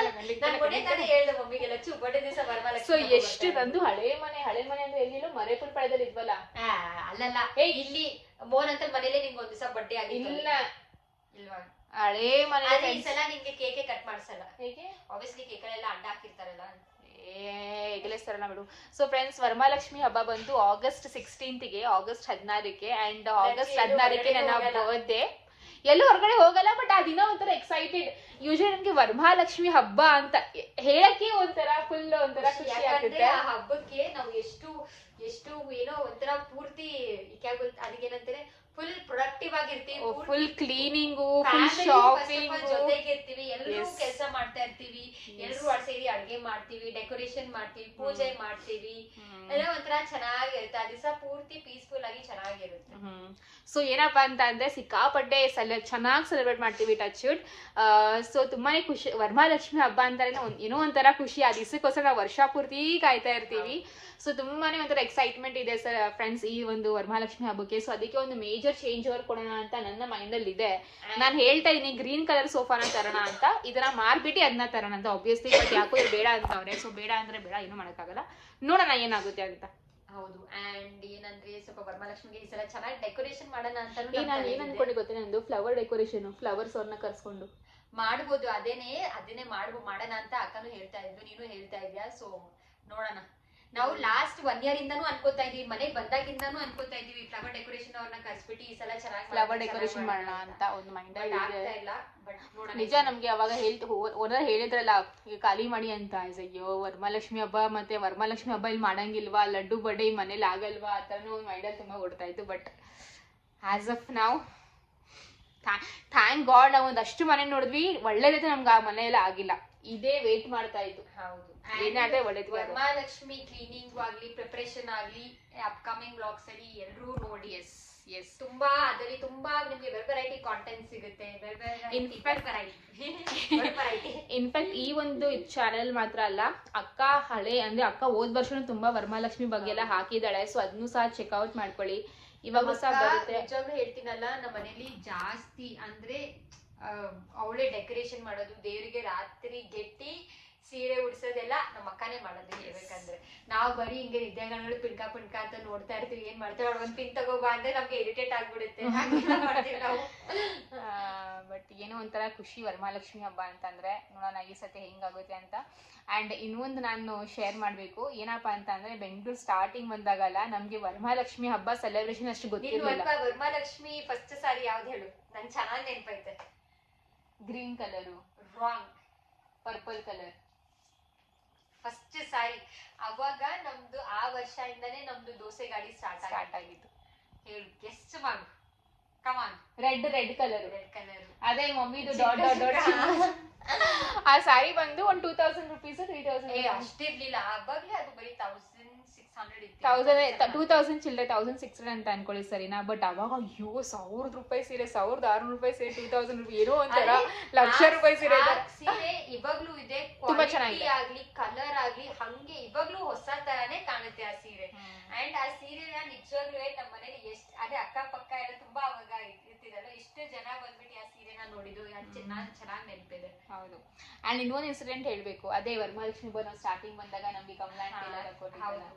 ನಾನು ಮೊನ್ನೆ ತಾನೇ ಹೇಳ್ದೆ ಮಮ್ಮಿಗೆ, ಲಚ್ಚು ಬರ್ಡೇ ದಿವಸ ವರಮಹಾಲಕ್ಷ್ಮಿ. ಸೊ ಎಷ್ಟು ನಂದು ಹಳೆ ಮನೆ ಅಂದ್ರೆ ಎಲ್ಲಿಲ್ಲ, ಮರೇಪುರ ಪಾಳ್ಯದಲ್ಲಿ ಇದ್ವಲ್ಲ. ಅಲ್ಲಲ್ಲ, ಇಲ್ಲಿ ಮೋನ್ ಅಂತ ಮನೇಲೆ ನಿಂಗೆ ಒಂದ್ ದಿವಸ ಬರ್ಡೇ ಆಗಿಲ್ಲ. ಇಲ್ವಾ? ಹಳೆ ಮನೆ. ಈ ಸಲ ನಿಂಗೆ ಕೇಕೆ ಕಟ್ ಮಾಡ್ಸಲ್ಲ. ಹೇಗೆ? ಆಬ್ವಿಯಸ್ಲಿ ಕೇಕಳೆಲ್ಲ ಅಡ್ಡ ಹಾಕಿರ್ತಾರಲ್ಲ, ಎಗಲೇಸ್ತಾರಲ್ಲ ಬಿಡು. ಸೊ ಫ್ರೆಂಡ್ಸ್, ವರಮಹಾಲಕ್ಷ್ಮಿ ಹಬ್ಬ ಬಂದು August 16ಗೆ, August 16ಕ್ಕೆ. ಅಂಡ್ August 16ಕ್ಕೆ ನನ್ನ ಬರ್ತ್ಡೇ. ಎಲ್ಲೂ ಹೊರಗಡೆ ಹೋಗಲ್ಲ, ಬಟ್ ಆ ದಿನ ಒಂಥರ ಎಕ್ಸೈಟೆಡ್. ಯೂಶಲಿ ನನ್ಗೆ ವರಮಹಾಲಕ್ಷ್ಮಿ ಹಬ್ಬ ಅಂತ ಹೇಳಕ್ಕೆ ಒಂಥರ ಫುಲ್ ಒಂಥರ ಖುಷಿ ಆಗುತ್ತೆ. ಆ ಹಬ್ಬಕ್ಕೆ ನಾವು ಎಷ್ಟು ಏನೋ ಒಂಥರ ಪೂರ್ತಿ ಅದಕ್ಕೇನಂತಾರೆ, ಫುಲ್ ಪ್ರೊಡಕ್ಟಿವ್ ಆಗಿರ್ತೀವಿ, ಫುಲ್ ಕ್ಲೀನಿಂಗು, ಫುಲ್ ಶಾಪಿಂಗ್, ಜೊತೆಗಿರ್ತೀವಿ, ಎಲ್ಲರೂ ಕೆಲಸ ಮಾಡ್ತಾ ಇರ್ತೀವಿ, ಎಲ್ಲರೂ ಸೇರಿ ಅಡ್ಗೆ ಮಾಡ್ತೀವಿ, ಡೆಕೋರೇಷನ್ ಮಾಡ್ತೀವಿ, ಪೂಜೆ ಮಾಡ್ತೀವಿ, ಎಲ್ಲ ಒಂಥರ ಚೆನ್ನಾಗಿರುತ್ತೆ. ಆ ದಿವಸ ಪೂರ್ತಿ ಪೀಸ್ಫುಲ್ ಆಗಿ ಚೆನ್ನಾಗಿರುತ್ತೆ. ಸೊ ಏನಪ್ಪಾ ಅಂತ ಅಂದ್ರೆ ಸಿಕ್ಕಾಪಟ್ಟೆ ಚೆನ್ನಾಗಿ ಸೆಲೆಬ್ರೇಟ್ ಮಾಡ್ತೀವಿ, ಟಚ್ ವುಡ್. ಸೊ ತುಂಬಾನೇ ಖುಷಿ. ವರಮಹಾಲಕ್ಷ್ಮಿ ಹಬ್ಬ ಅಂತಾನೆ ಏನೋ ಒಂಥರ ಖುಷಿ. ಆ ದಿವಸಕ್ಕೋಸ್ಕರ ನಾವು ವರ್ಷ ಪೂರ್ತಿ ಕಾಯ್ತಾ ಇರ್ತೀವಿ. ಸೊ ತುಂಬಾನೇ ಒಂಥರ ಎಕ್ಸೈಟ್ಮೆಂಟ್ ಇದೆ ಸರ್ ಫ್ರೆಂಡ್ಸ್ ಈ ಒಂದು ವರಮಹಾಲಕ್ಷ್ಮಿ ಹಬ್ಬಕ್ಕೆ. ಸೊ ಅದಕ್ಕೆ ಒಂದು ಮೇಜರ್ ಚೇಂಜ್ ಓವರ್ ಕೊಡೋಣ ಅಂತ ನನ್ನ ಮೈಂಡ್ ಅಲ್ಲಿ ಇದೆ. ನಾನು ಹೇಳ್ತಾ ಇದೀನಿ ಗ್ರೀನ್ ಕಲರ್ ಸೋಫಾನ ತರೋಣ ಅಂತ, ಇದನ್ನ ಮಾರ್ಬಿಟ್ಟು ಅದನ್ನ ತರೋಣ ಅಂತ. ಆಬ್ವಿಯಸ್ಲಿ ಬಟ್ ಯಾಕೋ ಇವ್ರು ಬೇಡ ಅಂತ ಅವ್ರೆ. ಸೊ ಬೇಡ ಅಂದ್ರೆ ಬೇಡ, ಏನು ಮಾಡಕ್ಕಾಗಲ್ಲ, ನೋಡೋಣ ಏನಾಗುತ್ತೆ ಅಂತ. ಹೌದು. ಅಂಡ್ ಏನಂದ್ರೆ ಸ್ವಲ್ಪ ವರಮಹಾಲಕ್ಷ್ಮಿಗೆ ಈ ಸಲ ಚೆನ್ನಾಗಿ ಡೆಕೋರೇಷನ್ ಮಾಡೋಣ ಅಂತ ನಾನು ಏನ್ ಅನ್ಕೊಂಡೆ ಗೊತ್ತೇ, ನಂದು ಫ್ಲವರ್ ಡೆಕೋರೇಷನ್, ಫ್ಲವರ್ಸ್ ಅವ್ರನ್ನ ಕರ್ಸ್ಕೊಂಡು ಮಾಡ್ಬೋದು. ಅದನ್ನೇ ಮಾಡೋಣ ಅಂತ ಅಕ್ಕನು ಹೇಳ್ತಾ ಇದ್ರು, ನೀನು ಹೇಳ್ತಾ ಇದ್ಯಾ. ಸೊ ನೋಡೋಣ. ನಾವು ಲಾಸ್ಟ್ 1 year ಇಂದಾನು ಅನ್ಕೋತಾ ಇದೀವಿ, ಮನೆಗೆ ಬಂದಾಗಿಂದಾನು ಅನ್ಕೋತಾ ಇದೀವಿ ಫ್ಲವರ್ ಡೆಕೋರೇಷನ್ ಅವ್ರನ್ನ ಕರ್ಸ್ಬಿಟ್ಟು ಈ ಸಲ ಚೆನ್ನಾಗಿ ಫ್ಲವರ್ ಡೆಕೋರೇಷನ್ ಮಾಡೋಣ ಅಂತ ಒಂದು ಮೈಂಡ್ ಆಗ್ತಾ ಇಲ್ಲ. ಬಟ್ ನೋಡೋಣ. ನಿಜ ನಮ್ಗೆ ಅವಾಗ ಓನರ್ ಹೇಳಿದ್ರಲ್ಲ ಈಗ ಖಾಲಿ ಮಾಡಿ ಅಂತ. ಅಯ್ಯೋ ವರಮಹಾಲಕ್ಷ್ಮಿ ಹಬ್ಬ ಮತ್ತೆ ವರಮಹಾಲಕ್ಷ್ಮಿ ಹಬ್ಬ ಇಲ್ಲಿ ಮಾಡಂಗಿಲ್ವಾ, ಲಡ್ಡು ಬಡ್ಡೆ ಈ ಮನೇಲಿ ಆಗಲ್ವಾ, ಆ ಥರನೂ ಒಂದು ಮೈಂಡಲ್ಲಿ ತುಂಬಾ ಓಡ್ತಾ ಇತ್ತು. ಬಟ್ ಆಸ್ ಆಫ್ ನಾವು ಥ್ಯಾಂಕ್ ಗಾಡ್ ನಾವು ಒಂದಷ್ಟು ಮನೆ ನೋಡಿದ್ವಿ, ಒಳ್ಳೇದೈತೆ ನಮ್ಗೆ ಆ ಮನೆ ಎಲ್ಲ ಆಗಿಲ್ಲ. ಇದೇ ವೇಟ್ ಮಾಡ್ತಾ ಇತ್ತು. ಹೌದು. ಏನಾದ್ರೆ ಒಳ್ಳೇದು. ವರಮಹಾಲಕ್ಷ್ಮಿ ಕ್ಲೀನಿಂಗ್ ಆಗ್ಲಿ, ಪ್ರಿಪರೇಷನ್ ಆಗ್ಲಿ, ಅಪ್ಕಮಿಂಗ್ ಬ್ಲಾಗ್ಸ್ ಅಲ್ಲಿ ಎಲ್ಲರೂ ನೋಡಿ. ಎಸ್ ತುಂಬಾ ಅದರಲ್ಲಿ ತುಂಬಾ ನಿಮ್ಗೆ ವೆರೈಟಿ ಕಾಂಟೆಂಟ್ ಸಿಗುತ್ತೆ. ಇನ್ಫ್ಯಾಕ್ಟ್ ಈ ಒಂದು ಚಾನೆಲ್ ಮಾತ್ರ ಅಲ್ಲ, ಅಕ್ಕ ಅಕ್ಕ ಹೋದ್ ವರ್ಷನೂ ತುಂಬಾ ವರಮಹಾಲಕ್ಷ್ಮಿ ಬಗ್ಗೆ ಎಲ್ಲ ಹಾಕಿದಾಳೆ. ಸೊ ಅದನ್ನು ಸಹ ಚೆಕ್ಔಟ್ ಮಾಡ್ಕೊಳ್ಳಿ. ಇವಾಗ ಸಹ ಬರುತ್ತೆ. ನಿಜವಾಗ್ಲೂ ಹೇಳ್ತೀನಲ್ಲ, ನಮ್ಮ ಮನೇಲಿ ಜಾಸ್ತಿ ಅಂದ್ರೆ ಅವಳೇ ಡೆಕೋರೇಷನ್ ಮಾಡೋದು, ದೇವರಿಗೆ ರಾತ್ರಿ ಗೆಟ್ಟಿ ಸೀರೆ ಉಡ್ಸೋದೆಲ್ಲ ನಮ್ಮ ಅಕ್ಕನೇ ಮಾಡೋದು ಹೇಳ್ಬೇಕಂದ್ರೆ. ನಾವು ಬರೀ ಹಿಂಗೆ ನಿದ್ದೆಗಳು ಪಿಣ್ಕ ಅಂತ ನೋಡ್ತಾ ಇರ್ತೀವಿ, ಏನ್ ಮಾಡ್ತಾಳೆ ಒಂದ್ ಪಿನ್ ತಗೋಬಾ ಅಂದ್ರೆ ನಮ್ಗೆ ಇರಿಟೇಟ್ ಆಗ್ಬಿಡುತ್ತೆ. ಮಾಡ್ತೀವಿ ನಾವು. ಬಟ್ ಏನೋ ಒಂಥರ ಖುಷಿ ವರಮಹಾಲಕ್ಷ್ಮಿ ಹಬ್ಬ ಅಂತಂದ್ರೆ. ನೋಡೋಣ ಈ ಸತಿ ಹೆಂಗಾಗುತ್ತೆ ಅಂತ. ಅಂಡ್ ಇನ್ನೊಂದು ನಾನು ಶೇರ್ ಮಾಡ್ಬೇಕು, ಏನಪ್ಪಾ ಅಂತ ಅಂದ್ರೆ ಬೆಂಗಳೂರು ಸ್ಟಾರ್ಟಿಂಗ್ ಬಂದಾಗಲ್ಲ ನಮ್ಗೆ ವರಮಹಾಲಕ್ಷ್ಮಿ ಹಬ್ಬ ಸೆಲೆಬ್ರೇಷನ್ ಅಷ್ಟು ಗೊತ್ತಿರಲಿಲ್ಲ. ವರಮಹಾಲಕ್ಷ್ಮಿ ಫಸ್ಟ್ ಸಾರಿ ಯಾವ್ದು ಹೇಳು, ನಂಗೆ ಚೆನ್ನಾಗಿ ನೆನಪೈತೆ. Green colour. Wrong. Purple colour. First ಸಾರಿ ಅವಾಗ ನಮ್ದು ಆ ವರ್ಷದಿಂದನೇ ನಮ್ದು ದೋಸೆ ಗಾಡಿ ಸ್ಟಾರ್ಟ್ ಆಗಿತ್ತು. ಹೇಳು, ಗೆಸ್ಟ್ ಮಾಡು, come on. Red colour. Red colour. ಅದೇ ಮಮ್ಮಿದು ಡಾಟ್ ಡಾಟ್ ಡಾಟ್. ಆ ಸಾರಿ ಬಂದು ಒಂದು 2000 ರೂಪೀಸ್ 3000. ಅಷ್ಟಿರ್ಲಿಲ್ಲ ಅವಾಗ್ಲೇ, ಅದು ಬರೀ 1600 ಇತ್ತು. 2000 ಚಿಲ್ಲರೆ 1600 ಅಂತ ಅನ್ಕೊಳ್ಳಿ ಸರಿನಾ. ಬಟ್ ಅವಾಗ ಅಯ್ಯೋ 1000 ರೂಪಾಯಿ ಸೀರೆ, 1600 ರೂಪಾಯಿ ಸೀರೆ, 2000 ರೂಪಾಯಿ, ಏನೋ ಒಂಥರ ಲಕ್ಷ ರೂಪಾಯಿ ಸೀರೆ ಇವಾಗ್ಲೂ ಇದೆ. ತುಂಬಾ ಚೆನ್ನಾಗಿದೆ. ಆಗ್ಲಿ ಕಲರ್ ಆಗ್ಲಿ ಹಂಗೆ ಇವಾಗ್ಲೂ ಹೊಸ ತರಾನೇ ಕಾಣುತ್ತೆ ಆ ಸೀರೆ. ಅಂಡ್ ಆ ಸೀರೆನ ನಿಜವಾಗ್ಲೂ ನಮ್ಮ ಮನೇಲಿ ಎಷ್ಟು ಅದೇ ಅಕ್ಕಪಕ್ಕ ಎಲ್ಲ ತುಂಬಾ ಅವಾಗ ಇರ್ತಿದಲ್ಲ, ಎಷ್ಟು ಜನ ಬಂದ್ಬಿಟ್ಟು ಆ ಸೀರೆನ ನೋಡಿದ್ದು ಚೆನ್ನಾಗಿ ನೆನಪಿದೆ. ಹೌದು. ಅಂಡ್ ಇನ್ನೊಂದು ಇನ್ಸಿಡೆಂಟ್ ಹೇಳ್ಬೇಕು, ಅದೇ ವರಮಹಾಲಕ್ಷ್ಮಿ ಹಬ್ಬ ನಾವು ಸ್ಟಾರ್ಟಿಂಗ್ ಬಂದಾಗ ನಮ್ಗೆ ಕಮಲಾ ಆಂಟಿ ಎಲ್ಲ ಕೊಟ್ಟಿದ್ದಲ್ಲ.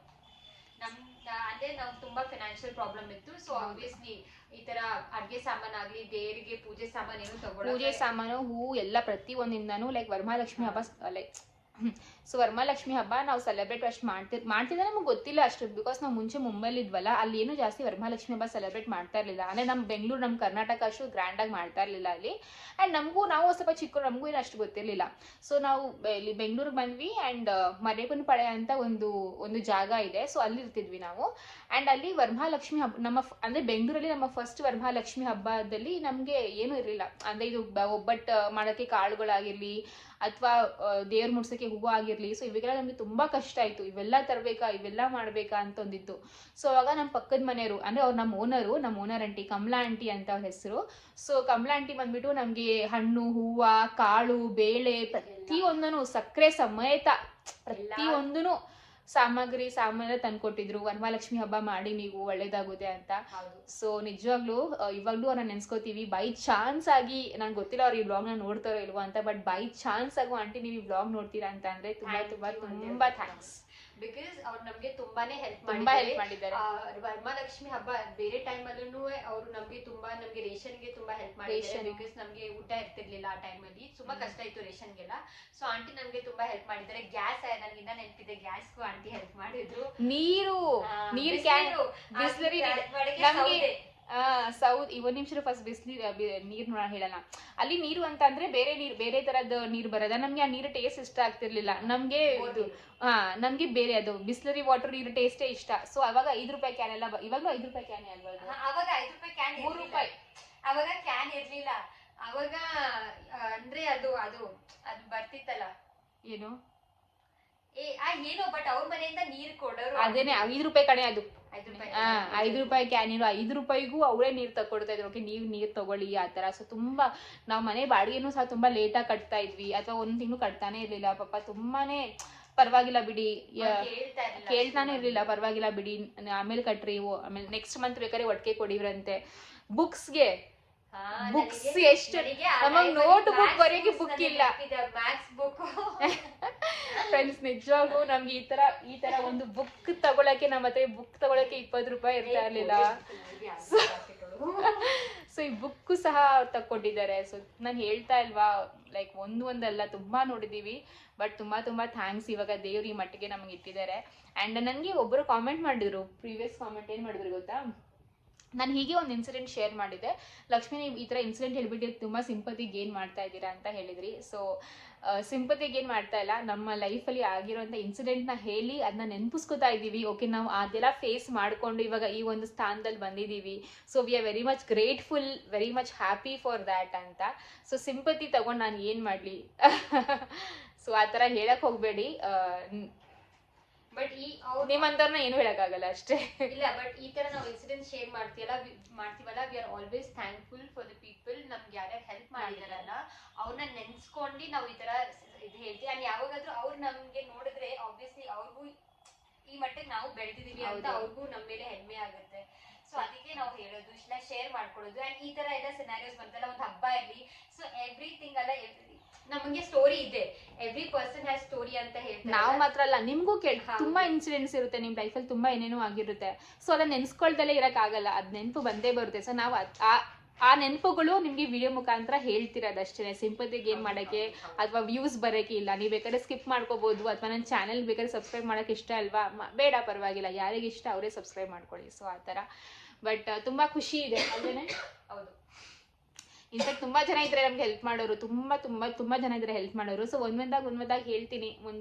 ಅದೇ ನಾವು ತುಂಬಾ ಫೈನಾನ್ಷಿಯಲ್ ಪ್ರಾಬ್ಲಮ್ ಇತ್ತು. ಸೊ ಆಬ್ವಿಯಸ್ಲಿ ಈ ತರ ಅಡ್ಗೆ ಸಾಮಾನ್ ಆಗ್ಲಿ, ದೇವರಿಗೆ ಪೂಜೆ ಸಾಮಾನ್ ಏನು ತಗೊಳ್ಳೋದು, ಪೂಜೆ ಸಾಮಾನು, ಹೂ ಎಲ್ಲ ಪ್ರತಿ ಒಂದಿಂದನೂ ಲೈಕ್ ವರಮಹಾಲಕ್ಷ್ಮಿ ಹಬ್ಬ ಲೈಕ್ ಸೊ ವರಮಹಾಲಕ್ಷ್ಮಿ ಹಬ್ಬ ನಾವು ಸೆಲೆಬ್ರೇಟ್ ಅಷ್ಟು ಮಾಡ್ತಿದ್ದೆ ನಮಗೆ ಗೊತ್ತಿಲ್ಲ ಅಷ್ಟು. ಬಿಕಾಸ್ ನಾವು ಮುಂಚೆ ಮುಂಬೈಲಿ ಇದ್ವಲ್ಲ, ಅಲ್ಲಿ ಏನು ಜಾಸ್ತಿ ವರಮಹಾಲಕ್ಷ್ಮಿ ಹಬ್ಬ ಸೆಲೆಬ್ರೇಟ್ ಮಾಡ್ತಾ ಇರಲಿಲ್ಲ. ಅಂದರೆ ನಮ್ಮ ಬೆಂಗಳೂರು, ನಮ್ಮ ಕರ್ನಾಟಕ ಅಷ್ಟು ಗ್ರ್ಯಾಂಡಾಗಿ ಮಾಡ್ತಾ ಇರಲಿಲ್ಲ ಅಲ್ಲಿ. ಆ್ಯಂಡ್ ನಾವು ಸ್ವಲ್ಪ ಚಿಕ್ಕರು, ನಮಗೂ ಏನು ಅಷ್ಟು ಗೊತ್ತಿರಲಿಲ್ಲ. ಸೊ ನಾವು ಇಲ್ಲಿ ಬೆಂಗಳೂರಿಗೆ ಬಂದ್ವಿ. ಆ್ಯಂಡ್ ಮರೇಪನಪಾಳ್ಯ ಅಂತ ಒಂದು ಜಾಗ ಇದೆ, ಸೊ ಅಲ್ಲಿ ಇರ್ತಿದ್ವಿ ನಾವು. ಆ್ಯಂಡ್ ಅಲ್ಲಿ ವರಮಹಾಲಕ್ಷ್ಮಿ ಹಬ್ಬ ಅಂದರೆ ಬೆಂಗಳೂರಲ್ಲಿ ನಮ್ಮ ಫಸ್ಟ್ ವರಮಹಾಲಕ್ಷ್ಮಿ ಹಬ್ಬದಲ್ಲಿ ನಮಗೆ ಏನೂ ಇರಲಿಲ್ಲ. ಅಂದರೆ ಇದು ಒಬ್ಬಟ್ಟು ಮಾಡೋಕ್ಕೆ ಕಾಳುಗಳಾಗಿರಲಿ ಅಥವಾ ದೇವ್ರ ಮುಡ್ಸೋಕ್ಕೆ ಹೂವು ಆಗಿರಲಿ, ಸೊ ಇವೆಲ್ಲ ನಮಗೆ ತುಂಬ ಕಷ್ಟ ಆಯಿತು. ಇವೆಲ್ಲ ತರಬೇಕಾ, ಇವೆಲ್ಲ ಮಾಡಬೇಕಾ ಅಂತ ಒಂದಿತ್ತು. ಸೊ ಅವಾಗ ನಮ್ಮ ಪಕ್ಕದ ಮನೆಯವರು, ಅಂದರೆ ಅವ್ರು ನಮ್ಮ ಓನರ್ ಆಂಟಿ, ಕಮಲಾ ಆಂಟಿ ಅಂತ ಅವ್ರ ಹೆಸರು. ಸೊ ಕಮಲಾ ಆಂಟಿ ಬಂದ್ಬಿಟ್ಟು ನಮಗೆ ಹಣ್ಣು, ಹೂವು, ಕಾಳು, ಬೇಳೆ ಪ್ರತಿಯೊಂದೂ ಸಕ್ಕರೆ ಸಮೇತ ಪ್ರತಿಯೊಂದೂ ಸಾಮಾನು ತಂದ್ಕೊಟ್ಟಿದ್ರು. ವರಮಹಾಲಕ್ಷ್ಮಿ ಹಬ್ಬ ಮಾಡಿ ನೀವು, ಒಳ್ಳೇದಾಗುತ್ತೆ ಅಂತ. ಸೊ ನಿಜವಾಗ್ಲೂ ಇವಾಗ್ಲೂ ಅವ್ರನ್ನ ನೆನ್ಸ್ಕೋತೀವಿ. ಬೈ ಚಾನ್ಸ್ ಆಗಿ ನಂಗೆ ಗೊತ್ತಿಲ್ಲ ಅವ್ರು ಈ ಬ್ಲಾಗ್ನ ನೋಡ್ತಾರೋ ಇಲ್ವೋ ಅಂತ, ಬಟ್ ಬೈ ಚಾನ್ಸ್ ಆಗು ಆಂಟಿ ನೀವು ಈ ಬ್ಲಾಗ್ ನೋಡ್ತೀರಾ ಅಂತ ಅಂದ್ರೆ ತುಂಬಾ ಥ್ಯಾಂಕ್ಸ್. ಬಿಕಾಸ್ ಅವ್ರು ನಮ್ಗೆ ತುಂಬಾನೇ ಹೆಲ್ಪ್ ಮಾಡಿದ್ದಾರೆ. ವರಮಹಾಲಕ್ಷ್ಮಿ ಹಬ್ಬ ಬೇರೆ ಟೈಮ್ ಅಲ್ಲೂ ಅವ್ರು ನಮ್ಗೆ ರೇಷನ್ಗೆ ತುಂಬಾ ಹೆಲ್ಪ್ ಮಾಡಿದ್ದಾರೆ. ಬಿಕಾಸ್ ನಮ್ಗೆ ಊಟ ಇರ್ತಿರ್ಲಿಲ್ಲ ಆ ಟೈಮ್ ಅಲ್ಲಿ, ತುಂಬಾ ಕಷ್ಟ ಇತ್ತು ರೇಷನ್ಗೆಲ್ಲ. ಸೊ ಆಂಟಿ ನಮ್ಗೆ ತುಂಬಾ ಹೆಲ್ಪ್ ಮಾಡಿದ್ದಾರೆ. ಗ್ಯಾಸ್ ನನಗಿನ್ನ ನೆನಪಿದೆ, ಗ್ಯಾಸ್ಗೂ ಆಂಟಿ ಹೆಲ್ಪ್ ಮಾಡಿದ್ರು. ನೀರು ಕ್ಯಾನ್ ಬಿಸ್ಲರಿ ನಮ್ಗೆ ಒಂದ್ ನಿಮಿಷ ಫಸ್ಟ್ ನೀರ್ ನೋಡೋಣ ಹೇಳಲ್ಲ. ಅಲ್ಲಿ ನೀರು ಅಂತ ಅಂದ್ರೆ ಬೇರೆ ತರದ ನೀರು ಬರೋದ. ನಮ್ಗೆ ಆ ನೀರು ಟೇಸ್ಟ್ ಇಷ್ಟ ಆಗ್ತಿರ್ಲಿಲ್ಲ. ನಮ್ಗೆ ಬೇರೆ ಅದು ಬಿಸ್ಲರಿ ವಾಟರ್ ನೀರು ಟೇಸ್ಟೇ ಇಷ್ಟ. ಸೊ ಅವಾಗ 5 ರೂಪಾಯಿ ಕ್ಯಾನ್ ಎಲ್ಲ, ಇವಾಗಲೂ 5 ರೂಪಾಯಿ ಕ್ಯಾನ್ ಅಲ್ವಾ? ಅವಾಗ 5 ರೂಪಾಯಿ ಕ್ಯಾನ್, 3 ರೂಪಾಯಿ ಅವಾಗ ಕ್ಯಾನ್ ಇರ್ಲಿಲ್ಲ. ಅವಾಗ ಅಂದ್ರೆ ಅದು ಬರ್ತಿತ್ತಲ್ಲ, ಏನು ಬಟ್ ಅವ್ರ ಮನೆಯಿಂದ ನೀರು ಕೊಡೋರು. ಅದೇನೆ 5 ರೂಪಾಯಿ ಕಣೆ ಅದು. 5 ರೂಪಾಯಿ ಕ್ಯಾನ್ ಇರೋ 5 ರೂಪಾಯಿಗೂ ಅವರೇ ನೀರು ತಗೊಡ್ತಾ ಇದ್ರು. ಓಕೆ, ನೀವು ನೀರು ತಗೊಳ್ಳಿ ಆ ಥರ. ಸೊ ತುಂಬಾ ನಾವು ಮನೆ ಬಾಡಿಗೆನೂ ಸಹ ತುಂಬಾ ಲೇಟಾಗಿ ಕಟ್ತಾ ಇದ್ವಿ, ಅಥವಾ 1 ತಿಂಗಳು ಕಟ್ತಾನೆ ಇರ್ಲಿಲ್ಲ. ಪಾಪ ತುಂಬಾನೇ ಪರವಾಗಿಲ್ಲ ಬಿಡಿ, ಕೇಳ್ತಾನೆ ಇರ್ಲಿಲ್ಲ, ಪರವಾಗಿಲ್ಲ ಬಿಡಿ ಆಮೇಲೆ ಕಟ್ರಿ, ಆಮೇಲೆ ನೆಕ್ಸ್ಟ್ ಮಂತ್ ಬೇಕಾದ್ರೆ ಒಟ್ಟಿಗೆ ಕೊಡಿವ್ರಂತೆ. ಬುಕ್ಸ್ ಎಷ್ಟು ನಮಗ್ ನೋಟ್ ಬುಕ್ ಬರೆಯಕ್ಕೆ ಬುಕ್ ಇಲ್ಲ ಫ್ರೆಂಡ್ಸ್. ನಿಜವಾಗೂ ನಮ್ಗೆ ಈ ತರ ಒಂದು ಬುಕ್ ತಗೊಳಕ್ಕೆ, ನಮ್ಮ ಹತ್ರ ಬುಕ್ ತಗೊಳಕ್ಕೆ 20 ರೂಪಾಯಿ ಇರ್ತಾ ಇರ್ಲಿಲ್ಲ. ಸೊ ಈ ಬುಕ್ ಸಹ ತಕ್ಕೊಟ್ಟಿದ್ದಾರೆ. ಸೊ ನಾನು ಹೇಳ್ತಾ ಇಲ್ವಾ, ಲೈಕ್ ಒಂದಲ್ಲ ತುಂಬಾ ನೋಡಿದೀವಿ. ಬಟ್ ತುಂಬಾ ಥ್ಯಾಂಕ್ಸ್. ಇವಾಗ ದೇವ್ರು ಈ ಮಟ್ಟಿಗೆ ನಮ್ಗೆ ಇಟ್ಟಿದ್ದಾರೆ. ಅಂಡ್ ನನಗೆ ಒಬ್ಬರು ಕಾಮೆಂಟ್ ಮಾಡಿದ್ರು, ಪ್ರೀವಿಯಸ್ ಕಾಮೆಂಟ್ ಏನ್ ಮಾಡಿದ್ರು ಗೊತ್ತಾ, ನಾನು ಹೀಗೆ ಒಂದು ಇನ್ಸಿಡೆಂಟ್ ಶೇರ್ ಮಾಡಿದ್ದೆ, ಲಕ್ಷ್ಮಿ ನೀವು ಈ ಥರ ಇನ್ಸಿಡೆಂಟ್ ಹೇಳ್ಬಿಟ್ಟು ತುಂಬ ಸಿಂಪತಿ ಗೇನ್ ಮಾಡ್ತಾ ಇದ್ದೀರಾ ಅಂತ ಹೇಳಿದ್ರಿ. ಸೊ ಸಿಂಪತಿ ಗೇನ್ ಮಾಡ್ತಾ ಇಲ್ಲ, ನಮ್ಮ ಲೈಫಲ್ಲಿ ಆಗಿರೋಂಥ ಇನ್ಸಿಡೆಂಟ್ನ ಹೇಳಿ ಅದನ್ನ ನೆನಪಿಸ್ಕೊತಾ ಇದ್ದೀವಿ. ಓಕೆ, ನಾವು ಅದೆಲ್ಲ ಫೇಸ್ ಮಾಡಿಕೊಂಡು ಇವಾಗ ಈ ಒಂದು ಸ್ಥಾನದಲ್ಲಿ ಬಂದಿದ್ದೀವಿ. So we are very much grateful, very much happy for that ಅಂತ. ಸೊ ಸಿಂಪತಿ ತಗೊಂಡು ನಾನು ಏನು ಮಾಡಲಿ ಸೊ ಆ ಥರ ಹೇಳಕ್ಕೆ ಹೋಗಬೇಡಿ. ಬಟ್ ನಿಮ್ಮಂತವ್ರನ್ನ ಏನು ಹೇಳಕ್ಕಾಗಲ್ಲ ಅಷ್ಟೇ. ಇಲ್ಲ, ಬಟ್ ಈ ತರ ನಾವು ಇನ್ಸಿಡೆಂಟ್ ಶೇರ್ ಮಾಡ್ತೀವಲ್ಲ, we are always thankful for the people. ನಮ್ಗೆ ಯಾರ್ಯಾರು ಹೆಲ್ಪ್ ಮಾಡಿದಾರಲ್ಲ ಅವ್ರನ್ನ ನೆನ್ಸ್ಕೊಂಡು ನಾವು ಈ ತರ ಇದು ಹೇಳ್ತೀವಿ. ಅಂಡ್ ಯಾವಾಗಾದ್ರೂ ಅವ್ರು ನಮ್ಗೆ ನೋಡಿದ್ರೆ ಆಬ್ವಿಯಸ್ಲಿ ಅವ್ರಿಗೂ ಈ ಮಟ್ಟಿಗೆ ನಾವು ಬೆಳೆದಿದೀವಿ ಅಂತ ಅವ್ರಿಗೂ ನಮ್ಮ ಮೇಲೆ ಹೆಮ್ಮೆ ಆಗುತ್ತೆ. ಸೊ ಅದಕ್ಕೆ ನಾವು ಹೇಳೋದು, ಇಲ್ಲ ಶೇರ್ ಮಾಡ್ಕೊಳ್ಳೋದು. ಅಂಡ್ ಈ ತರ ಎಲ್ಲ ಸಿನಾರಿಯೋಸ್ ಬರ್ತಲ್ಲ, ಒಂದು ಹಬ್ಬ ಇರ್ಲಿ, ಸೊ ಎವ್ರಿಥಿಂಗ್ ಅಲ್ಲ, ನಮಗೆ ಸ್ಟೋರಿ ಇದೆ. ಎವ್ರಿ ಪರ್ಸನ್ ಹ್ಯಾಸ್ ಸ್ಟೋರಿ ಅಂತ ಹೇಳ್ತಾರೆ. ನಾವು ಮಾತ್ರ ಅಲ್ಲ, ನಿಮ್ಗೂ ಹೌದು. ತುಂಬಾ ಇನ್ಸಿಡೆಂಟ್ಸ್ ಇರುತ್ತೆ ನಿಮ್ ಲೈಫಲ್ಲಿ, ತುಂಬಾ ಏನೇನೋ ಆಗಿರುತ್ತೆ. ಸೊ ಅದನ್ನ ನೆನ್ಸ್ಕೊಳ್ದಲ್ಲೇ ಇರಕ್ಕಾಗಲ್ಲ, ಅದ್ ನೆನಪು ಬಂದೇ ಬರುತ್ತೆ. ಸೊ ನಾವು ಆ ನೆನಪುಗಳು ನಿಮ್ಗೆ ವಿಡಿಯೋ ಮುಖಾಂತರ ಹೇಳ್ತಿರೋದಷ್ಟೇ. ಸಿಂಪತಿ ಗೇನ್ ಮಾಡಕ್ಕೆ ಅಥವಾ ವ್ಯೂಸ್ ಬರೋಕೆ ಇಲ್ಲ. ನೀವು ಬೇಕಾದ್ರೆ ಸ್ಕಿಪ್ ಮಾಡ್ಕೋಬಹುದು, ಅಥವಾ ನನ್ನ ಚಾನೆಲ್ ಬೇಕಾದ್ರೆ ಸಬ್ಸ್ಕ್ರೈಬ್ ಮಾಡಕ್ಕೆ ಇಷ್ಟ ಅಲ್ವಾ, ಬೇಡ ಪರವಾಗಿಲ್ಲ, ಯಾರಿಗೆ ಇಷ್ಟ ಅವರೇ ಸಬ್ಸ್ಕ್ರೈಬ್ ಮಾಡ್ಕೊಳ್ಳಿ. ಸೊ ಆ ಥರ. ಬಟ್ ತುಂಬಾ ಖುಷಿ ಇದೆ ಅಲ್ವೇನೆ. ಹೌದು. ಇನ್ಫ್ಯಾಕ್ಟ್ ತುಂಬಾ ಜನ ಇದ್ರೆ ನಮ್ಗೆ ಹೆಲ್ಪ್ ಮಾಡೋರು, ತುಂಬಾ ಜನ ಇದ್ರೆ ಹೆಲ್ಪ್ ಮಾಡೋರು. ಸೊ ಒಂದೊಂದಾಗಿ ಹೇಳ್ತೀನಿ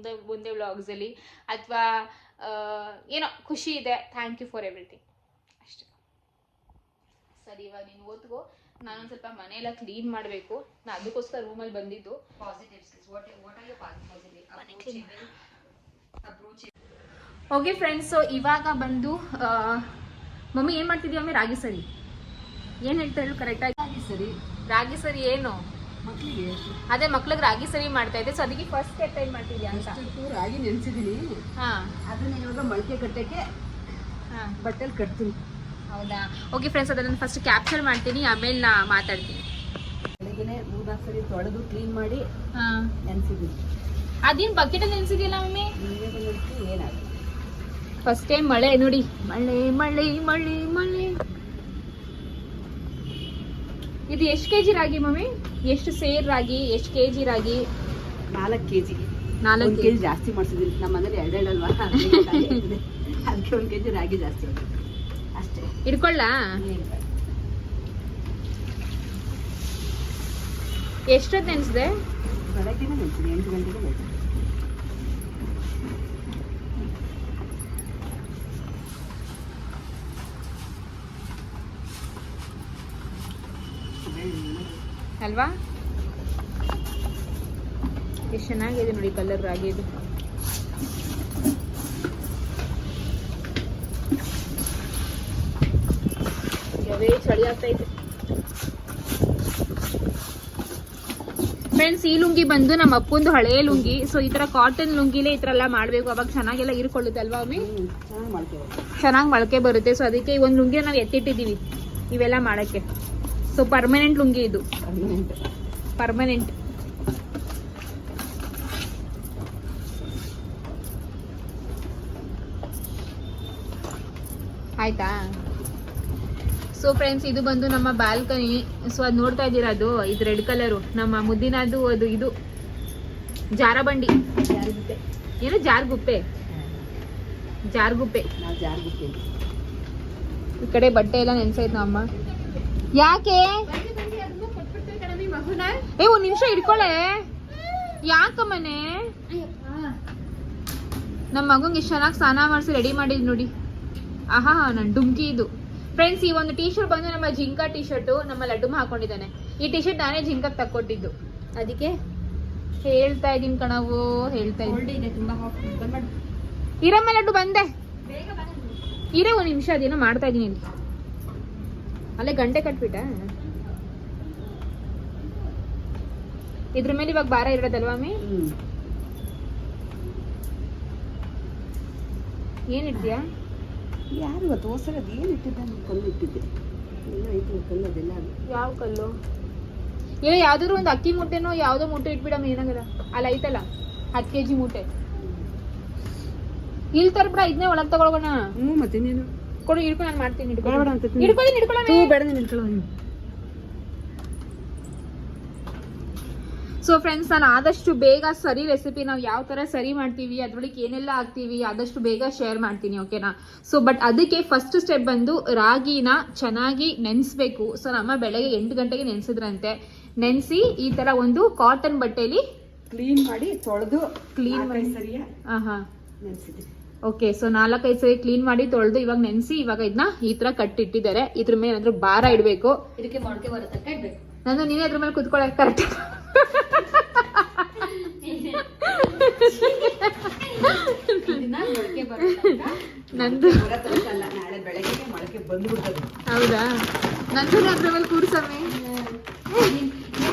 ಮುಂದೆ ವ್ಲಾಗ್ಸ್ ಅಲ್ಲಿ, ಅಥವಾ ಏನೋ ಖುಷಿ ಇದೆ. ಥ್ಯಾಂಕ್ ಯು ಫಾರ್ ಎವ್ರಿಥಿಂಗ್ ಅಷ್ಟೇ. ಸರಿ, ಇವಾಗ ನೀನು ಓದ್ಕೋ, ನಾನೊಂದು ಸ್ವಲ್ಪ ಮನೆಯೆಲ್ಲ ಕ್ಲೀನ್ ಮಾಡಬೇಕು. ನಾನು ಅದಕ್ಕೋಸ್ಕರ ರೂಮಲ್ಲಿ ಬಂದಿದ್ದು. ಓಕೆ ಫ್ರೆಂಡ್ಸ್, ಸೊ ಇವಾಗ ಬಂದು ಮಮ್ಮಿ ಏನು ಮಾಡ್ತಿದ್ದೀವಿ ಮಮ್ಮಿ? ರಾಗಿ ಸರಿ ಏನು ಹೇಳ್ತಾ ಹೇಳು ಕರೆಕ್ಟಾಗಿ? ರಾಗಿ ಸರಿ ಏನು? ಮಕ್ಕಳಿಗೆ ಅದೇ ಮಕ್ಳಿಗೆ ರಾಗಿ ಸರಿ ಮಾಡ್ತಾ ಇದ್ದೆ. ಸೊ ಅದಕ್ಕೆ ಫಸ್ಟ್ ಸ್ಟೆಪ್ ಏನು ಮಾಡ್ತಿದ್ಯಾ ಅಂತ. ರಾಗಿ ನೆನೆಸಿದ್ದೀನಿ, ಹಾಂ ಅದನ್ನ ಇವಾಗ ಮೊಳಕೆ ಕಟ್ಟಕ್ಕೆ ಹಾಂ, ಬಟ್ಟೆಲಿ ಕಟ್ತೀನಿ. ಹೌದಾ? ಓಕೆ ಫ್ರೆಂಡ್ಸ್, ಅದನ್ನು ಫಸ್ಟ್ ಕ್ಯಾಪ್ಚರ್ ಮಾಡ್ತೀನಿ, ಆಮೇಲೆ ನಾ ಮಾತಾಡ್ತೀನಿ. ಬೆಳಗ್ಗೆನೆ 3-4 ಸರಿ ತೊಳೆದು ಕ್ಲೀನ್ ಮಾಡಿ ಹಾಂ, ನೆನೆಸಿದ್ದೀನಿ. ಅದೇನು ಬಕೆಟಲ್ಲಿ ನೆನೆಸಿದ್ಯಲ್ಲ ಮಮ್ಮಿ? ನೀವೇ ನೆನೆಸಿ ಏನಾಗುತ್ತೆ. ಫಸ್ಟ್ ಟೈಮ್ ಮಳೆ ನೋಡಿ, ಮಳೆ ಮಳೆ ಮಳೆ ಮಳೆ. ಇದು ಎಷ್ಟು ಕೆಜಿ ರಾಗಿ ಮಮ್ಮಿ? ಎಷ್ಟು ಸೇರ್ ರಾಗಿ, ಎಷ್ಟು ಕೆಜಿ ರಾಗಿ? 4 kg. 4 1 kg ಜಾಸ್ತಿ ಮಾಡ್ಸಿದ್ದೀನಿ. ನಮ್ಮ ಮನೇಲಿ 2 ಅಲ್ವಾ, ಅದಕ್ಕೆ 1 kg ರಾಗಿ ಜಾಸ್ತಿ ಆಗಿದೆ ಅಷ್ಟೇ. ಇಟ್ಕೊಳ್ಳ? ಎಷ್ಟೊತ್ತು ನೆನೆಸಿದೆ? ಬೆಳಗ್ಗೆನೇ ನೆನೆಸಿದೆ, 8 ಗಂಟೆಗೆ ನೆನೆಸಿದೆ. ಅಲ್ವಾ? ಎಷ್ಟು ಚೆನ್ನಾಗಿದೆ ನೋಡಿ ಕಲರ್ ರಾಗಿದು. ಇವೇ ಚಳಿ ಆಗ್ತೈತೆ ಫ್ರೆಂಡ್ಸ್. ಈ ಲುಂಗಿ ಬಂದು ನಮ್ಮ ಅಪ್ಪಂದು ಹಳೆ ಲುಂಗಿ. ಸೊ ಈ ತರ ಕಾಟನ್ ಲುಂಗಿಲೇ ಈ ತರ ಎಲ್ಲ ಮಾಡ್ಬೇಕು, ಅವಾಗ ಚೆನ್ನಾಗೆಲ್ಲ ಇರ್ಕೊಳ್ಳುತ್ತೆ ಅಲ್ವಾ ಮಮ್ಮಿ? ಚೆನ್ನಾಗಿ ಮೊಳಕೆ ಬರುತ್ತೆ. ಸೊ ಅದಕ್ಕೆ ಈ ಒಂದು ಲುಂಗಿನ ನಾವು ಎತ್ತಿಟ್ಟಿದ್ದೀವಿ ಇವೆಲ್ಲ ಮಾಡಕ್ಕೆ. ಸೊ ಪರ್ಮನೆಂಟ್ ಲುಂಗಿ ಇದು, ಪರ್ಮನೆಂಟ್. ಆಯ್ತಾ? ಸೊ ಫ್ರೆಂಡ್ಸ್, ಇದು ಬಂದು ನಮ್ಮ ಬಾಲ್ಕನಿ. ಸೊ ಅದು ನೋಡ್ತಾ ಇದ್ದೀರಾ, ಅದು ಇದು ರೆಡ್ ಕಲರು ನಮ್ಮ ಮುದ್ದಿನದು. ಅದು ಇದು ಜಾರಬಂಡಿ, ಏನು ಜಾರ್ಗುಪ್ಪೆ, ಜಾರ್ಗುಪ್ಪೆ. ನಾವು ಜಾರ್ಗುಪ್ಪೆ. ಈ ಕಡೆ ಬಟ್ಟೆ ಎಲ್ಲ ನೆನ್ಸೈತ್ ನಮ್ಮ. ಯಾಕೆ ಏ ಒಂದ್ ನಿಮಿಷ ಇಟ್ಕೊಳೆ. ಯಾಕಮ್ಮನೆ? ನಮ್ಮ ಮಗಂಗೆ ಇಷ್ಟು ಚೆನ್ನಾಗಿ ಸ್ನಾನ ಮಾಡಿಸಿ ರೆಡಿ ಮಾಡಿದ್ ನೋಡಿ. ಆಹಾ, ನನ್ ಡುಮ್ಕಿ ಇದು. ಫ್ರೆಂಡ್ಸ್, ಈ ಒಂದು ಟೀ ಶರ್ಟ್ ಬಂದು ನಮ್ಮ ಜಿಂಕ ಟೀ ಶರ್ಟು, ನಮ್ಮ ಲಡ್ಡುಮ್ಮ ಹಾಕೊಂಡಿದ್ದಾನೆ. ಈ ಟೀ ಶರ್ಟ್ ನಾನೇ ಜಿಂಕಕ್ಕೆ ತಕ್ಕೊಟ್ಟಿದ್ದು, ಅದಕ್ಕೆ ಹೇಳ್ತಾ ಇದೀನಿ ಕಣವು, ಹೇಳ್ತಾ ಇದ್ದೀನಿ. ಇರಮ್ಮ ಲಡ್ಡು ಬಂದೆ, ಇರೇ ಒಂದ್ ನಿಮಿಷ, ಅದೇನೋ ಮಾಡ್ತಾ ಇದೀನಿ ಇಲ್ಲಿ. ಅಲ್ಲೇ ಗಂಟೆ ಕಟ್ಬಿಟ್ಟ. ಇದ್ರ ಮೇಲೆ ಇವಾಗ ಭಾರ ಇರೋದಲ್ವಾ ಮಮ್ಮಿ? ಏನ್ ಇಡ್ತೀಯಾ? ಯಾರು ಇವತ್ತು ಹೋಸಲ ಏನು ಇಟ್ಟಿದ್ದ? ಕಲ್ಲು ಇಟ್ಟಿದ್ದೆ. ಎಲ್ಲ ಐತೆ ಕಲ್ಲು, ಅದೆಲ್ಲ. ಯಾವ ಕಲ್ಲು? ಏನೋ ಯಾವ್ದಾದ್ರು ಒಂದು ಅಕ್ಕಿ ಮೂಟೆನೋ ಯಾವ್ದೋ ಮೂಟೆ ಇಟ್ಬಿಡಮ್ಮ, ಏನಾಗಲ್ಲ. ಅಲ್ಲ ಐತಲ್ಲ 10 kg ಮೂಟೆ. ಇಲ್ಲಿ ತರ್ಬಿಡ, ಇದನ್ನೇ ಒಳಗ್ ತಗೊಳಗೋಣ. ಮತ್ತೆ ನೀನು ಕೊಡು, ಹಿಡ್ಕೊಂಡು ನಾನು ಮಾಡ್ತೀನಿ. ಹಿಡ್ಕೊಳ್ಳೋ. ಸೊ ಫ್ರೆಂಡ್ಸ್, ನಾನು ಆದಷ್ಟು ಬೇಗ ಸರಿ ರೆಸಿಪಿ ನಾವು ಯಾವ ತರ ಸರಿ ಮಾಡ್ತೀವಿ, ಅದ್ರೊಳಗೆ ಏನೆಲ್ಲ ಹಾಕ್ತೀವಿ, ಆದಷ್ಟು ಬೇಗ ಶೇರ್ ಮಾಡ್ತೀನಿ, ಓಕೆನಾ? ಸೊ ಬಟ್ ಅದಕ್ಕೆ ಫಸ್ಟ್ ಸ್ಟೆಪ್ ಬಂದು ರಾಗಿನ ಚೆನ್ನಾಗಿ ನೆನೆಸ್ಬೇಕು. ಸೊ ನಮ್ಮ ಬೆಳಗ್ಗೆ 8 ಗಂಟೆಗೆ ನೆನೆಸಿದ್ರಂತೆ. ನೆನೆಸಿ ಈ ತರ ಒಂದು ಕಾಟನ್ ಬಟ್ಟೆಲಿ ಕ್ಲೀನ್ ಮಾಡಿ ತೊಳೆದು ಕ್ಲೀನ್ ಮಾಡಿ ಸರಿಯಾ ನೆನೆಸಿದೆ. ಓಕೆ, ಸೊ 4-5 ಸರಿ ಕ್ಲೀನ್ ಮಾಡಿ ತೊಳೆದು ಇವಾಗ ನೆನೆಸಿ, ಇವಾಗ ಇದನ್ನ ಈ ತರ ಕಟ್ಟಿಟ್ಟಿದ್ದಾರೆ. ಇದ್ರ ಮೇಲೆ ಏನಾದ್ರು ಭಾರ ಇಡಬೇಕು. ಇದಕ್ಕೆ ಮೊಳಕೆ ಬರುತ್ತೆ ಇಡ್ಬೇಕು. ನಂದು ನೀನೇ ಅದ್ರ ಮೇಲೆ ಕುತ್ಕೊಳ್ಳೋಕೆ ಕರೆಕ್ಟ್. ನಂದು ನಾಳೆ ಬೆಳಗ್ಗೆ ಮೊಳಕೆ ಬಂದ್ಬಿಡ್ತದೆ. ಹೌದಾ? ನಂದು ಅದ್ರ ಮೇಲೆ ಕೂರ್ಸಮ್ಮೆ. ನಿಮ್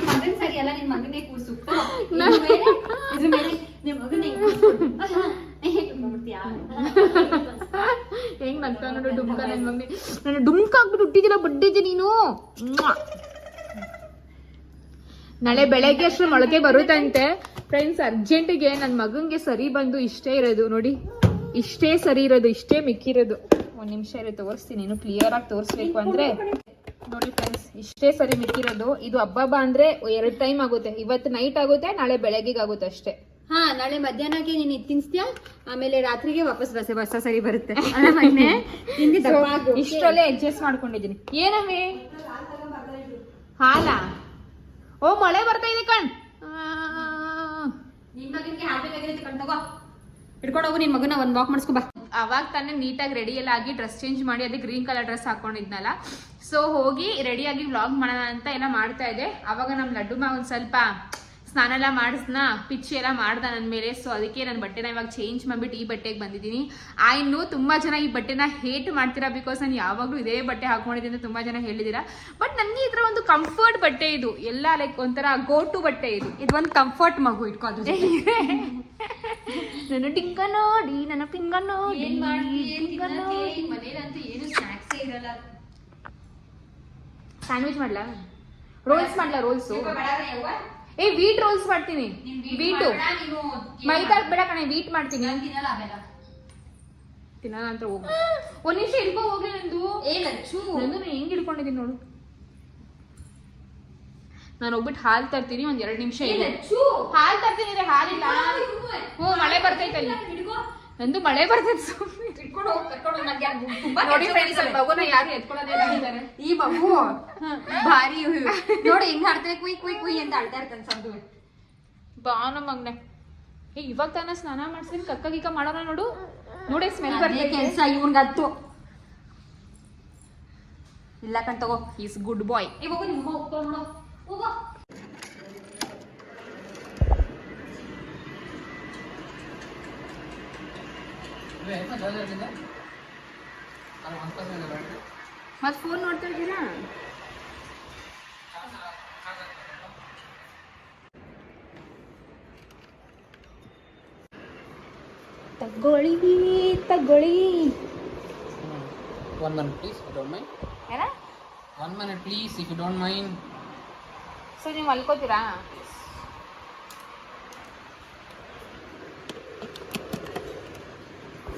ಮಗನ್ ಸರಿ ಅಲ್ಲ, ನಿನ್ ಮಗನೇ ಕೂರ್ಸು. ಹೆಂಗ್ ನಗ್ತಾ ನೋಡು ಡುಮ್ಕ. ನನ್ ಮಮ್ಮಿ ನಾನು ಡುಮ್ಕ ಹಾಕ್ಬಿಟ್ಟು ಹುಟ್ಟಿದಿಲ್ಲ, ಬಡ್ಡಿದ್ದೆ ನೀನು. ನಾಳೆ ಬೆಳಗ್ಗೆ ಅಷ್ಟು ಮೊಳಕೆ ಬರುತ್ತಂತೆ ಫ್ರೆಂಡ್ಸ್. ಅರ್ಜೆಂಟಿಗೆ ನನ್ನ ಮಗಂಗೆ ಸರಿ ಬಂದು ಇಷ್ಟೇ ಇರೋದು ನೋಡಿ, ಇಷ್ಟೇ ಸರಿ ಇರೋದು, ಇಷ್ಟೇ ಮಿಕ್ಕಿರೋದು. ಒಂದ್ ನಿಮಿಷ ಇರೋ ತೋರಿಸ್ತೀನಿ, ಇನ್ನು ಕ್ಲಿಯರ್ ಆಗಿ ತೋರಿಸ್ಬೇಕು ಅಂದ್ರೆ ನೋಡಿ ಫ್ರೆಂಡ್ಸ್, ಇಷ್ಟೇ ಸರಿ ಮಿಕ್ಕಿರೋದು. ಇದು ಹಬ್ಬ ಅಂದ್ರೆ 2 ಟೈಮ್ ಆಗುತ್ತೆ, ಇವತ್ತು ನೈಟ್ ಆಗುತ್ತೆ, ನಾಳೆ ಬೆಳಗ್ಗೆಗೆ ಆಗುತ್ತೆ ಅಷ್ಟೇ. ಹಾ, ನಾಳೆ ಮಧ್ಯಾಹ್ನಕ್ಕೆ ನೀನ್ ಇದು ತಿನ್ಸ್ತೀಯ, ಆಮೇಲೆ ರಾತ್ರಿಗೆ ವಾಪಸ್ ಬಸ ಸರಿ ಬರುತ್ತೆ. ಇಷ್ಟರಲ್ಲೇ ಅಡ್ಜಸ್ಟ್ ಮಾಡ್ಕೊಂಡಿದ್ದೀನಿ. ಏನಮ್ಮೆ ಹಾಲಾ? ಓ ಮಳೆ ಬರ್ತಾ ಇದೆ ಕಣ್. ನಿನ್ ಮಗನಿಗೆ ಹಾಕ್ಬೇಕಾಗಿರುತ್ತೆ ಕಣ್, ತಗೋ ಹಿಡ್ಕೊಂಡು ಹೋಗು ನಿನ್ ಮಗನ ಒಂದ್ ವಾಕ್ ಮಾಡಿಸ್ಕೊ ಬಾ. ಅವಾಗ ತಾನೇ ನೀಟಾಗಿ ರೆಡಿ ಎಲ್ಲ ಆಗಿ ಡ್ರೆಸ್ ಚೇಂಜ್ ಮಾಡಿ ಅದೇ ಗ್ರೀನ್ ಕಲರ್ ಡ್ರೆಸ್ ಹಾಕೊಂಡಿದ್ನಲ್ಲ, ಸೊ ಹೋಗಿ ರೆಡಿಯಾಗಿ ವ್ಲಾಗ್ ಮಾಡೋಣ ಅಂತ ಎಲ್ಲ ಮಾಡ್ತಾ ಇದೆ. ಅವಾಗ ನಮ್ಮ ಲಡ್ಡು ಮಾ ಒಂದ್ ಸ್ವಲ್ಪ ಸ್ನಾನ ಎಲ್ಲ ಮಾಡಿಸ್ನ, ಪಿಚ್ಚಿ ಎಲ್ಲ ಮಾಡ್ದ ನನ್ನ ಮೇಲೆ. ಸೊ ಅದಕ್ಕೆ ನನ್ನ ಬಟ್ಟೆನ ಇವಾಗ ಚೇಂಜ್ ಮಾಡ್ಬಿಟ್ಟು ಈ ಬಟ್ಟೆಗೆ ಬಂದಿದ್ದೀನಿ. ಇನ್ನು ತುಂಬಾ ಜನ ಈ ಬಟ್ಟೆನ ಹೇಟ್ ಮಾಡ್ತೀರಾ, ಬಿಕಾಸ್ ನಾನು ಯಾವಾಗಲೂ ಇದೇ ಬಟ್ಟೆ ಹಾಕೊಂಡಿದ್ದೀನಿ ಅಂತ ತುಂಬಾ ಜನ ಹೇಳಿದ್ದೀರಾ. ಬಟ್ ನನಗೆ ಈ ಥರ ಒಂದು ಕಂಫರ್ಟ್ ಬಟ್ಟೆ ಇದು, ಎಲ್ಲ ಲೈಕ್ ಒಂಥರ ಗೋ ಟು ಬಟ್ಟೆ ಇದು. ಇದೊಂದು ಕಂಫರ್ಟ್ ಮಗು ಇಟ್ಕೋದು. ನನ್ನ ಟಿಂಕ ನೋಡಿ, ನನ್ನ ಪಿಂಗ ನೋಡಿ, ಮನೇಲಂತೂ ಏನು ಸ್ನಾಕ್ಸೇ ಇರಲ್ಲ. ಸ್ಯಾಂಡ್ವಿಚ್ ಮಾಡ್ಲಾ? ರೋಲ್ಸ್ ಮಾಡ್ಲಾ? ರೋಲ್ಸು ವೀಟ್ ರೋಲ್ಸ್ ಮಾಡ್ತೀನಿ. ವೀಟು ಮೈದಾ ಬೇಡ ಕಣೆ, ವೀಟ್ ಮಾಡ್ತೀನಿ. ತಿನ್ನಲ್ಲ ಅಂತ ಹೋಗು. ಒಂದ್ ನಿಮಿಷ ಇಳ್ಕೊ ಹೋಗ್ಲಿ. ನಂದು ಹೆಂಗ್ ಇಳ್ಕೊಂಡಿದ್ದೀನಿ ನೋಡು. ನಾನು ಹೋಗ್ಬಿಟ್ಟು ಹಾಲು ತರ್ತೀನಿ, ಒಂದ್ 2 ನಿಮಿಷ ಹಾಲು ತರ್ತೀನಿ. ಹಾಲಿಲ್ಲ. ಹ್ಞೂ, ಮಳೆ ಬರ್ತೈತೆ ಅಲ್ಲಿ. ನಂದು ಮಳೆ ಬರ್ತೈತೆ. ನೋಡಿ ಫ್ರೆಂಡ್ಸ್, ಮಗುನ ಯಾರು ಎತ್ಕೊಳ್ಳೋದಿಲ್ಲ ಅಂತಾರೆ. ಈ ಮಗು ಭಾರಿ ನೋಡಿ ಹೆಂಗ್ ಆಡ್ತಾರೆ, ಕುಯ್ ಕುಯ್ ಕುಯ್ ಅಂತ ಆಡ್ತಾ ಇರ್ತಾನೆ ಸಂದು. ಬಾ ನಮ್ಮ ಮಗ್ನೆ. ಇವಾಗ ತಾನ ಸ್ನಾನ ಮಾಡ್ಸಿದ್ರೆ ಕಕ್ಕ ಗಿಕ್ಕ ಮಾಡೋಣ ನೋಡು. ನೋಡಿ ಸ್ಮೆಲ್ ಬರ್ತೈತೆ. ಕೆಲ್ಸ ಇವನ್ಗತ್ತು ಇಲ್ಲ ಕಣ್, ತಗೋ. ಈಸ್ ಗುಡ್ ಬಾಯ್. ಇವಾಗ ನಿಮ್ಮ ಹೋಗ್ತಾ ನೋಡು, ಹೋಗೋ. ಮತ್ ಫೋನ್ ನೋಡ್ತಾ ಇದ್ದೀರಾ? ತಗೊಳ್ಳಿ ತಗೊಳ್ಳಿ. 1 minute please, if you don't mind. ಏನ? 1 minute please, if you don't mind. So ನೀವು ಮಲ್ಕೋತೀರಾ?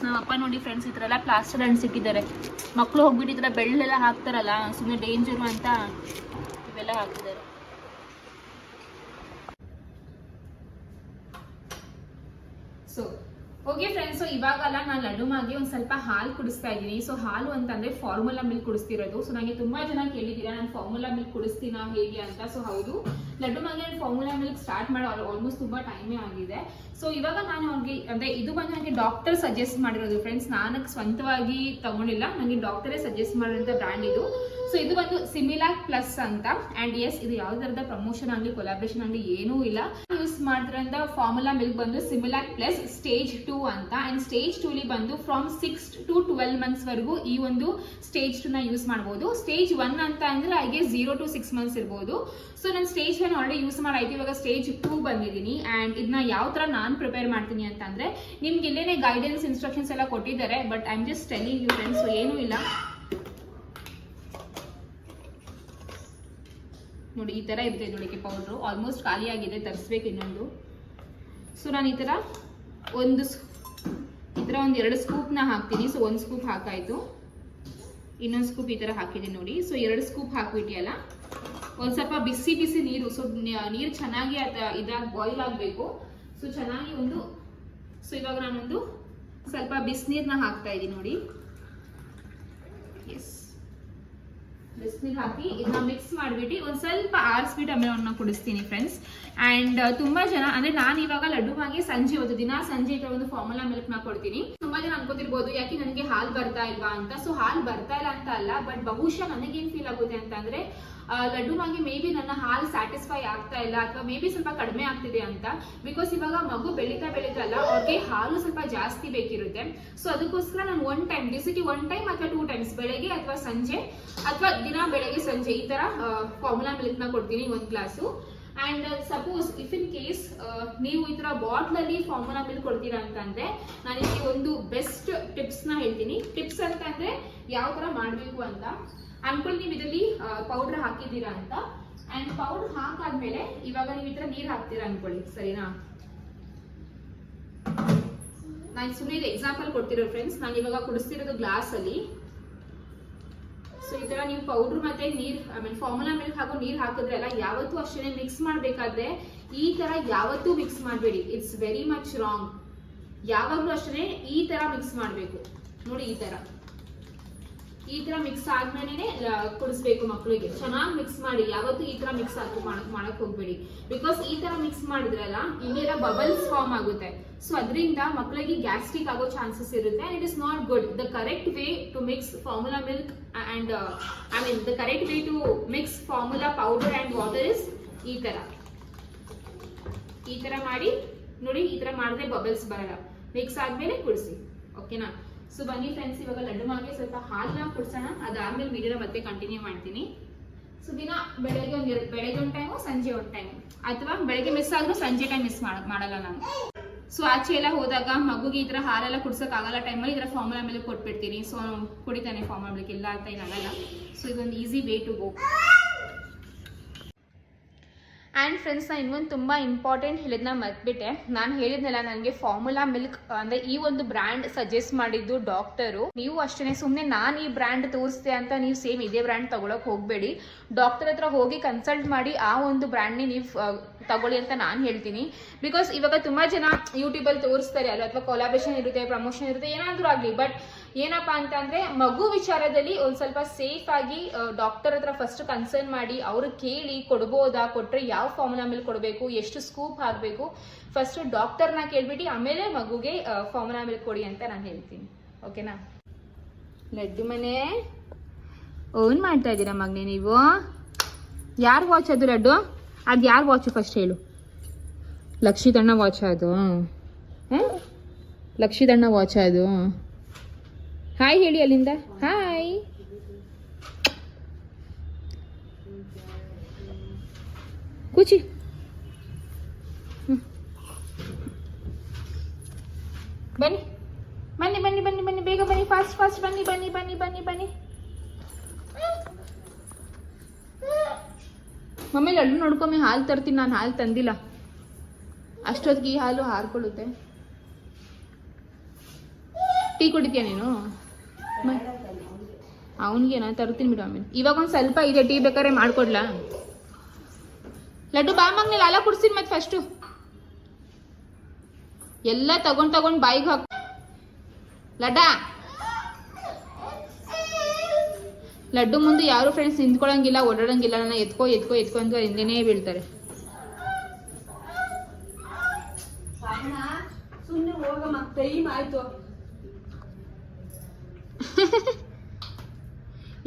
ನಮ್ಮ ಅಪ್ಪ ನೋಡಿ ಫ್ರೆಂಡ್ಸ್, ಈ ಥರ ಎಲ್ಲ ಪ್ಲಾಸ್ಟರ್ ಅಂಟಿಸಿಟ್ಟಿದ್ದಾರೆ. ಮಕ್ಕಳು ಹೋಗ್ಬಿಟ್ಟು ಈ ಥರ ಬೆಳ್ಳೆಲ್ಲ ಹಾಕ್ತಾರಲ್ಲ, ಸುಮ್ಮನೆ ಡೇಂಜರು ಅಂತ ಇವೆಲ್ಲ ಹಾಕ್ತಿದ್ದಾರೆ. ಸೊ ಓಕೆ ಫ್ರೆಂಡ್ಸ್, ಸೊ ಇವಾಗಲ್ಲ ನಾನು ಲಡ್ಡು ಮಾಗೆ ಒಂದು ಸ್ವಲ್ಪ ಹಾಲು ಕುಡಿಸ್ತಾ ಇದ್ದೀನಿ. ಸೊ ಹಾಲು ಅಂತಂದ್ರೆ ಫಾರ್ಮುಲಾ ಮಿಲ್ಕ್ ಕುಡಿಸ್ತಿರೋದು. ಸೊ ನನಗೆ ತುಂಬಾ ಜನ ಕೇಳಿದ್ದೀರಾ ನಾನು ಫಾರ್ಮುಲಾ ಮಿಲ್ಕ್ ಕುಡಿಸ್ತೀನಾ ಹೇಗೆ ಅಂತ. ಸೊ ಹೌದು, ಲಡ್ಡು ಮಾಗೆ ನಾನು ಫಾರ್ಮುಲಾ ಮಿಲ್ಕ್ ಸ್ಟಾರ್ಟ್ ಮಾಡಿ ಆಲ್ಮೋಸ್ಟ್ ತುಂಬಾ ಟೈಮೇ ಆಗಿದೆ. ಸೊ ಇವಾಗ ನಾನು ಅವ್ರಿಗೆ ಅಂದ್ರೆ ಇದು ಬಂದು ನನಗೆ ಡಾಕ್ಟರ್ ಸಜೆಸ್ಟ್ ಮಾಡಿರೋದು ಫ್ರೆಂಡ್ಸ್, ನಾನು ಸ್ವಂತವಾಗಿ ತಗೊಂಡಿಲ್ಲ, ನನಗೆ ಡಾಕ್ಟರೇ ಸಜೆಸ್ಟ್ ಮಾಡಿರೋಂಥ ಬ್ರ್ಯಾಂಡ್ ಇದು. ಸೊ ಇದು ಬಂದು ಸಿಮಿಲಾಕ್ ಪ್ಲಸ್ ಅಂತ. ಅಂಡ್ ಎಸ್, ಇದು ಯಾವ ತರದ ಪ್ರಮೋಷನ್ ಆಗಲಿ ಕೊಲಾಬ್ರೇಷನ್ ಆಗಲಿ ಏನೂ ಇಲ್ಲ. ಯೂಸ್ ಮಾಡಿದ್ರಿಂದ ಫಾರ್ಮುಲಾ ಮಿಲ್ಕ್ ಬಂದು ಸಿಮಿಲಾಕ್ ಪ್ಲಸ್ ಸ್ಟೇಜ್ 2 ಅಂತ. ಅಂಡ್ ಸ್ಟೇಜ್ 2 ಲಿ ಬಂದು ಫ್ರಮ್ 6 to 12 months ವರೆಗೂ ಈ ಒಂದು ಸ್ಟೇಜ್ 2 ನ ಯೂಸ್ ಮಾಡಬಹುದು. ಸ್ಟೇಜ್ 1 ಅಂತ ಅಂದ್ರೆ ಐ ಗೆಸ್ 0 to 6 months ಇರಬಹುದು. ಸೊ ನಾನು ಸ್ಟೇಜ್ 1 ಆಲ್ರೆಡಿ ಯೂಸ್ ಮಾಡಾಯ್ತು, ಇವಾಗ ಸ್ಟೇಜ್ 2 ಬಂದಿದ್ದೀನಿ. ಅಂಡ್ ಇದನ್ನ ಯಾವ ತರ ನಾನು ಪ್ರಿಪೇರ್ ಮಾಡ್ತೀನಿ ಅಂತ ಅಂದ್ರೆ ನಿಮ್ಗೆ ಇಲ್ಲೇನೆ ಗೈಡೆನ್ಸ್ ಇನ್ಸ್ಟ್ರಕ್ಷನ್ಸ್ ಎಲ್ಲ ಕೊಟ್ಟಿದ್ದಾರೆ, but I am just telling you friends. So ಏನೂ ಇಲ್ಲ ನೋಡಿ, ಈ ತರ ಇರುತ್ತೆ ನೋಡಿಕೆ ಪೌಡ್ರು. ಆಲ್ಮೋಸ್ಟ್ ಖಾಲಿ ಆಗಿದೆ, ತರಿಸ್ಬೇಕು ಇನ್ನೊಂದು. ಸೊ ನಾನು ಈ ತರ ಒಂದು 2 ಸ್ಕೂಪ್ನ ಹಾಕ್ತೀನಿ. ಸೊ 1 ಸ್ಕೂಪ್ ಹಾಕಾಯ್ತು, ಇನ್ನೊಂದು ಸ್ಕೂಪ್ ಈ ತರ ಹಾಕಿದ್ದೀನಿ ನೋಡಿ. ಸೊ 2 ಸ್ಕೂಪ್ ಹಾಕ್ಬಿಟ್ಟಿಯಲ್ಲ, ಒಂದ್ ಸ್ವಲ್ಪ ಬಿಸಿ ಬಿಸಿ ನೀರು. ಸೊ ನೀರು ಚೆನ್ನಾಗಿ ಇದಾಗಿ ಬಾಯ್ಲ್ ಆಗಬೇಕು. ಸೊ ಚೆನ್ನಾಗಿ ಸೊ ಇವಾಗ ನಾನೊಂದು ಸ್ವಲ್ಪ ಬಿಸಿನೀರ್ನ ಹಾಕ್ತಾ ಇದ್ದೀನಿ ನೋಡಿ. ಎಸ್, ಬಿಸಿನೀರು ಹಾಕಿ ಇದನ್ನ ಮಿಕ್ಸ್ ಮಾಡಿಬಿಟ್ಟು ಒಂದು ಸ್ವಲ್ಪ ಆರಿಸ್ಬಿಟ್ಟು ಆಮೇಲೆ ಅವನ್ನ ಕುಡಿಸ್ತೀನಿ ಫ್ರೆಂಡ್ಸ್. ಅಂಡ್ ತುಂಬಾ ಜನ ಅಂದ್ರೆ ನಾನು ಇವಾಗ ಲಡ್ಡು ಮಾಗೆ ಸಂಜೆ ಹೊತ್ತು ದಿನ ಸಂಜೆ ಈ ಒಂದು ಫಾರ್ಮುಲಾ ಮಿಲ್ಕ್ ನ ಕೊಡ್ತೀನಿ. ತುಂಬಾ ಜನ ಅನ್ಕೋತಿರ್ಬೋದು ಯಾಕೆ ನನಗೆ ಹಾಲು ಬರ್ತಾ ಇಲ್ವಾ ಅಂತ. ಸೊ ಹಾಲು ಬರ್ತಾ ಇಲ್ಲ ಅಂತ ಅಲ್ಲ, ಬಟ್ ಬಹುಶಃ ನನಗೇನ್ ಫೀಲ್ ಆಗುತ್ತೆ ಅಂತಂದ್ರೆ ಲಡ್ಡು ಮಾಗೆ ಮೇ ಬಿ ನನ್ನ ಹಾಲು ಸ್ಯಾಟಿಸ್ಫೈ ಆಗ್ತಾ ಇಲ್ಲ, ಅಥವಾ ಮೇ ಬಿ ಸ್ವಲ್ಪ ಕಡಿಮೆ ಆಗ್ತಿದೆ ಅಂತ. ಬಿಕಾಸ್ ಇವಾಗ ಮಗು ಬೆಳೀತಲ್ಲ, ಅವ್ರಿಗೆ ಹಾಲು ಸ್ವಲ್ಪ ಜಾಸ್ತಿ ಬೇಕಿರುತ್ತೆ. ಸೊ ಅದಕ್ಕೋಸ್ಕರ ನಾನು 1 time ದಿವಸಕ್ಕೆ 1 time ಅಥವಾ 2 times ಬೆಳಗ್ಗೆ ಅಥವಾ ಸಂಜೆ ಅಥವಾ ದಿನ ಬೆಳಗ್ಗೆ ಸಂಜೆ ಈ ತರ ಫಾರ್ಮುಲಾ ಮಿಲ್ಕ್ ನ ಕೊಡ್ತೀನಿ 1 glass. And suppose if in case ನೀವು ಈ ತರ ಬಾಟ್ಲ್ ಅಲ್ಲಿ ಫಾರ್ಮುಲಾ ಮಿಲ್ಕ್ ಕೊಡ್ತೀರಾ ಅಂತಂದ್ರೆ ನಾನು ನಿಮಗೆ ಒಂದು ಬೆಸ್ಟ್ ಟಿಪ್ಸ್ ನ ಹೇಳ್ತೀನಿ. ಟಿಪ್ಸ್ ಅಂತ ಅಂದ್ರೆ ಯಾವ ತರ ಮಾಡ್ಬೇಕು ಅಂತ ಅನ್ಕೊಳ್ಳಿ. ನೀವು ಇದರಲ್ಲಿ ಪೌಡರ್ ಹಾಕಿದ್ದೀರಾ ಅಂತ. ಅಂಡ್ ಪೌಡರ್ ಹಾಕಾದ್ಮೇಲೆ ಇವಾಗ ನೀವು ಈ ತರ ನೀರ್ ಹಾಕ್ತೀರಾ ಅನ್ಕೊಳ್ಳಿ, ಸರಿನಾ? ನಾನು ಸುಮ್ಮನೆ ಇದು ಎಕ್ಸಾಂಪಲ್ ಕೊಡ್ತಿರೋ ಫ್ರೆಂಡ್ಸ್. ನಾನು ಇವಾಗ ಕುಡಿಸ್ತಿರೋದು ಗ್ಲಾಸ್ ಅಲ್ಲಿ. ಸೊ ಈ ತರ ನೀವು ಪೌಡರ್ ಮತ್ತೆ ನೀರ್ ಫಾರ್ಮುಲಾ ಮಿಲ್ಕ್ ಹಾಗೂ ನೀರ್ ಹಾಕಿದ್ರೆ ಅಲ್ಲ, ಯಾವತ್ತೂ ಅಷ್ಟೇ ಮಿಕ್ಸ್ ಮಾಡ್ಬೇಕಾದ್ರೆ ಈ ತರ ಯಾವತ್ತೂ ಮಿಕ್ಸ್ ಮಾಡಬೇಡಿ. It's very much wrong. ಯಾವಾಗ್ಲೂ ಅಷ್ಟೇ ಈ ತರ ಮಿಕ್ಸ್ ಮಾಡ್ಬೇಕು. ನೋಡಿ ಈ ತರ ಮಿಕ್ಸ್ ಆದ್ಮೇಲೆ ಕುಡಿಸ್ಬೇಕು ಮಕ್ಕಳಿಗೆ. ಚೆನ್ನಾಗಿ ಮಿಕ್ಸ್ ಮಾಡಿ. ಯಾವತ್ತೂ ಈ ತರ ಮಿಕ್ಸ್ ಮಾಡಕ್ ಹೋಗ್ಬೇಡಿ. ಬಿಕಾಸ್ ಈ ತರ ಮಿಕ್ಸ್ ಮಾಡಿದ್ರಲ್ಲ ಇಲ್ಲೆಲ್ಲ ಬಬಲ್ಸ್ ಫಾರ್ಮ್ ಆಗುತ್ತೆ. ಸೊ ಅದರಿಂದ ಮಕ್ಕಳಿಗೆ ಗ್ಯಾಸ್ಟ್ರಿಕ್ ಆಗೋ ಚಾನ್ಸಸ್ ಇರುತ್ತೆ. And it is not good. The correct way to mix formula milk and the correct way to mix formula powder and water is ಈ ತರ ಮಾಡಿ. ನೋಡಿ ಈ ತರ ಮಾಡಿದ್ರೆ ಬಬಲ್ಸ್ ಬರಲ್ಲ. ಮಿಕ್ಸ್ ಆದ್ಮೇಲೆ ಕುಡಿಸಿ, ಓಕೆನಾ? ಸೊ ಬನ್ನಿ ಫ್ರೆಂಡ್ಸ್, ಇವಾಗ ಲಡ್ಡು ಮಾಗೆ ಸ್ವಲ್ಪ ಹಾಲನ್ನ ಕುಡ್ಸೋಣ. ಅದಾದ್ಮೇಲೆ ವಿಡಿಯೋ ಮತ್ತೆ ಕಂಟಿನ್ಯೂ ಮಾಡ್ತೀನಿ. ಸೊ ದಿನ ಬೆಳಗ್ಗೆ ಒಂದು ಟೈಮು, ಸಂಜೆ ಒಂದು ಟೈಮ್, ಅಥವಾ ಬೆಳಗ್ಗೆ ಮಿಸ್ ಆದ್ರೂ ಸಂಜೆ ಟೈಮ್ ಮಿಸ್ ಮಾಡಲ್ಲ ನಾನು. ಸೊ ಆಚೆ ಎಲ್ಲ ಹೋದಾಗ ಮಗುಗೆ ಈ ತರ ಹಾಲೆಲ್ಲ ಕುಡ್ಸಕ್ ಆಗಲ್ಲ ಟೈಮಲ್ಲಿ ಈ ತರ ಫಾರ್ಮುಲಾ ಮಿಲ್ಕ್ ಕೊಟ್ಬಿಡ್ತೀನಿ. ಸೊ ಕುಡಿತಾನೆ ಫಾರ್ಮುಲಾ ಮಿಲ್ಕ್, ಇಲ್ಲ ಅಂತ ಏನಾಗಲ್ಲ. ಸೊ ಇದೊಂದು easy way to go. And friends, ನಾನು ಇನ್ನೊಂದು ತುಂಬ ಇಂಪಾರ್ಟೆಂಟ್ ಹೇಳಿದ್ನ ಮರ್ತ್ಬಿಟ್ಟೆ. ನಾನು ಹೇಳಿದ್ನಲ್ಲ, ನನಗೆ ಫಾರ್ಮುಲಾ ಮಿಲ್ಕ್ ಅಂದರೆ ಈ ಒಂದು ಬ್ರ್ಯಾಂಡ್ ಸಜೆಸ್ಟ್ ಮಾಡಿದ್ದು ಡಾಕ್ಟರು. ನೀವು ಅಷ್ಟೇ, ಸುಮ್ಮನೆ ನಾನು ಈ ಬ್ರ್ಯಾಂಡ್ ತೋರಿಸ್ದೆ ಅಂತ ನೀವು ಸೇಮ್ ಇದೇ ಬ್ರ್ಯಾಂಡ್ ತಗೊಳಕ್ಕೆ ಹೋಗಬೇಡಿ. ಡಾಕ್ಟರ್ ಹತ್ರ ಹೋಗಿ ಕನ್ಸಲ್ಟ್ ಮಾಡಿ ಆ ಒಂದು ಬ್ರ್ಯಾಂಡ್ನೇ ನೀವು ತಗೊಳ್ಳಿ ಅಂತ ನಾನು ಹೇಳ್ತೀನಿ. ಬಿಕಾಸ್ ಇವಾಗ ತುಂಬ ಜನ ಯೂಟ್ಯೂಬಲ್ಲಿ ತೋರಿಸ್ತಾರೆ ಅಲ್ಲ, ಅಥವಾ ಕೊಲಾಬ್ರೇಷನ್ ಇರುತ್ತೆ, ಪ್ರಮೋಷನ್ ಇರುತ್ತೆ, ಏನಾದರೂ ಆಗಲಿ. ಬಟ್ ಏನಪ್ಪ ಅಂತಂದರೆ ಮಗು ವಿಚಾರದಲ್ಲಿ ಒಂದು ಸ್ವಲ್ಪ ಸೇಫ್ ಆಗಿ ಡಾಕ್ಟರ್ ಹತ್ರ ಫಸ್ಟ್ ಕನ್ಸರ್ನ್ ಮಾಡಿ ಅವ್ರು ಕೇಳಿ ಕೊಡ್ಬೋದಾ, ಕೊಟ್ಟರೆ ಯಾವ ಫಾರ್ಮುಲಾ ಮಿಲ್ಕ್ ಕೊಡಬೇಕು, ಎಷ್ಟು ಸ್ಕೂಪ್ ಹಾಕಬೇಕು, ಫಸ್ಟ್ ಡಾಕ್ಟರ್ನ ಕೇಳ್ಬಿಟ್ಟು ಆಮೇಲೆ ಮಗುಗೆ ಫಾರ್ಮುಲಾ ಮಿಲ್ಕ್ ಕೊಡಿ ಅಂತ ನಾನು ಹೇಳ್ತೀನಿ, ಓಕೆನಾ? ಲಡ್ಡು ಮನೆ ಓನ್ ಮಾಡ್ತಾ ಇದ್ದೀರಾ ಮಗನೇ ನೀವು? ಯಾರು ವಾಚ್ ಅದು ಲಡ್ಡು? ಅದು ಯಾರು ವಾಚು ಫಸ್ಟ್ ಹೇಳು. ಲಕ್ಷಿತಣ್ಣ ವಾಚ್ ಅದು? ಲಕ್ಷಿತಣ್ಣ ವಾಚ್ ಅದು? ಹಾಯ್ ಹೇಳಿ ಅಲ್ಲಿಂದ. ಹಾಯ್. ಕೂಚಿ. ಬನ್ನಿ ಬನ್ನಿ ಬನ್ನಿ ಬನ್ನಿ ಬನ್ನಿ, ಬೇಗ ಬನ್ನಿ, ಫಾಸ್ಟ್ ಫಾಸ್ಟ್ ಬನ್ನಿ ಬನ್ನಿ ಬನ್ನಿ ಬನ್ನಿ ಬನ್ನಿ. ಮಮ್ಮಿ ಲಡ್ಡು ನೋಡ್ಕೊಮ್ಮೆ ಹಾಲು ತರ್ತೀನಿ. ನಾನು ಹಾಲು ತಂದಿಲ್ಲ. ಅಷ್ಟೊತ್ತಿಗೆ ಈ ಹಾಲು ಹಾರ್ಕೊಳ್ಳುತ್ತೆ. ಟೀ ಕುಡಿತೀಯ ನೀನು? ಅವನಿಗೇನಾ ತರ್ತೀನಿ ಬಿಡು ಆಮೇಲೆ. ಇವಾಗ ಒಂದು ಸ್ವಲ್ಪ ಇದೆ, ಟೀ ಬೇಕಾದ್ರೆ ಮಾಡ್ಕೊಡ್ಲಾ? ಲಡ್ಡು ಬಾ ಮಗ್ನೆ, ಲಾಲ ಕುಡ್ಸಿದ್ ಮತ್ತೆ ಫಸ್ಟು ಎಲ್ಲ ತಗೊಂಡ್ ಬಾಯಿಗೆ ಹಾಕ್. ಲಡ್ಡ ಲಡ್ಡು ಮುಂದೆ ಯಾರು ಫ್ರೆಂಡ್ಸ್ ನಿಂತ್ಕೊಳಂಗಿಲ್ಲ, ಓಡಾಡಂಗಿಲ್ಲ. ನನ್ನ ಎತ್ಕೋ ಎತ್ಕೋ ಎತ್ಕೋ ಅಂತ ಹಿಂದೆನೇ ಬೀಳ್ತಾರೆ. ಸುಮ್ಮನೆ ಹೋಗಮ್ಮ, ಟೈಮ್ ಆಯ್ತು.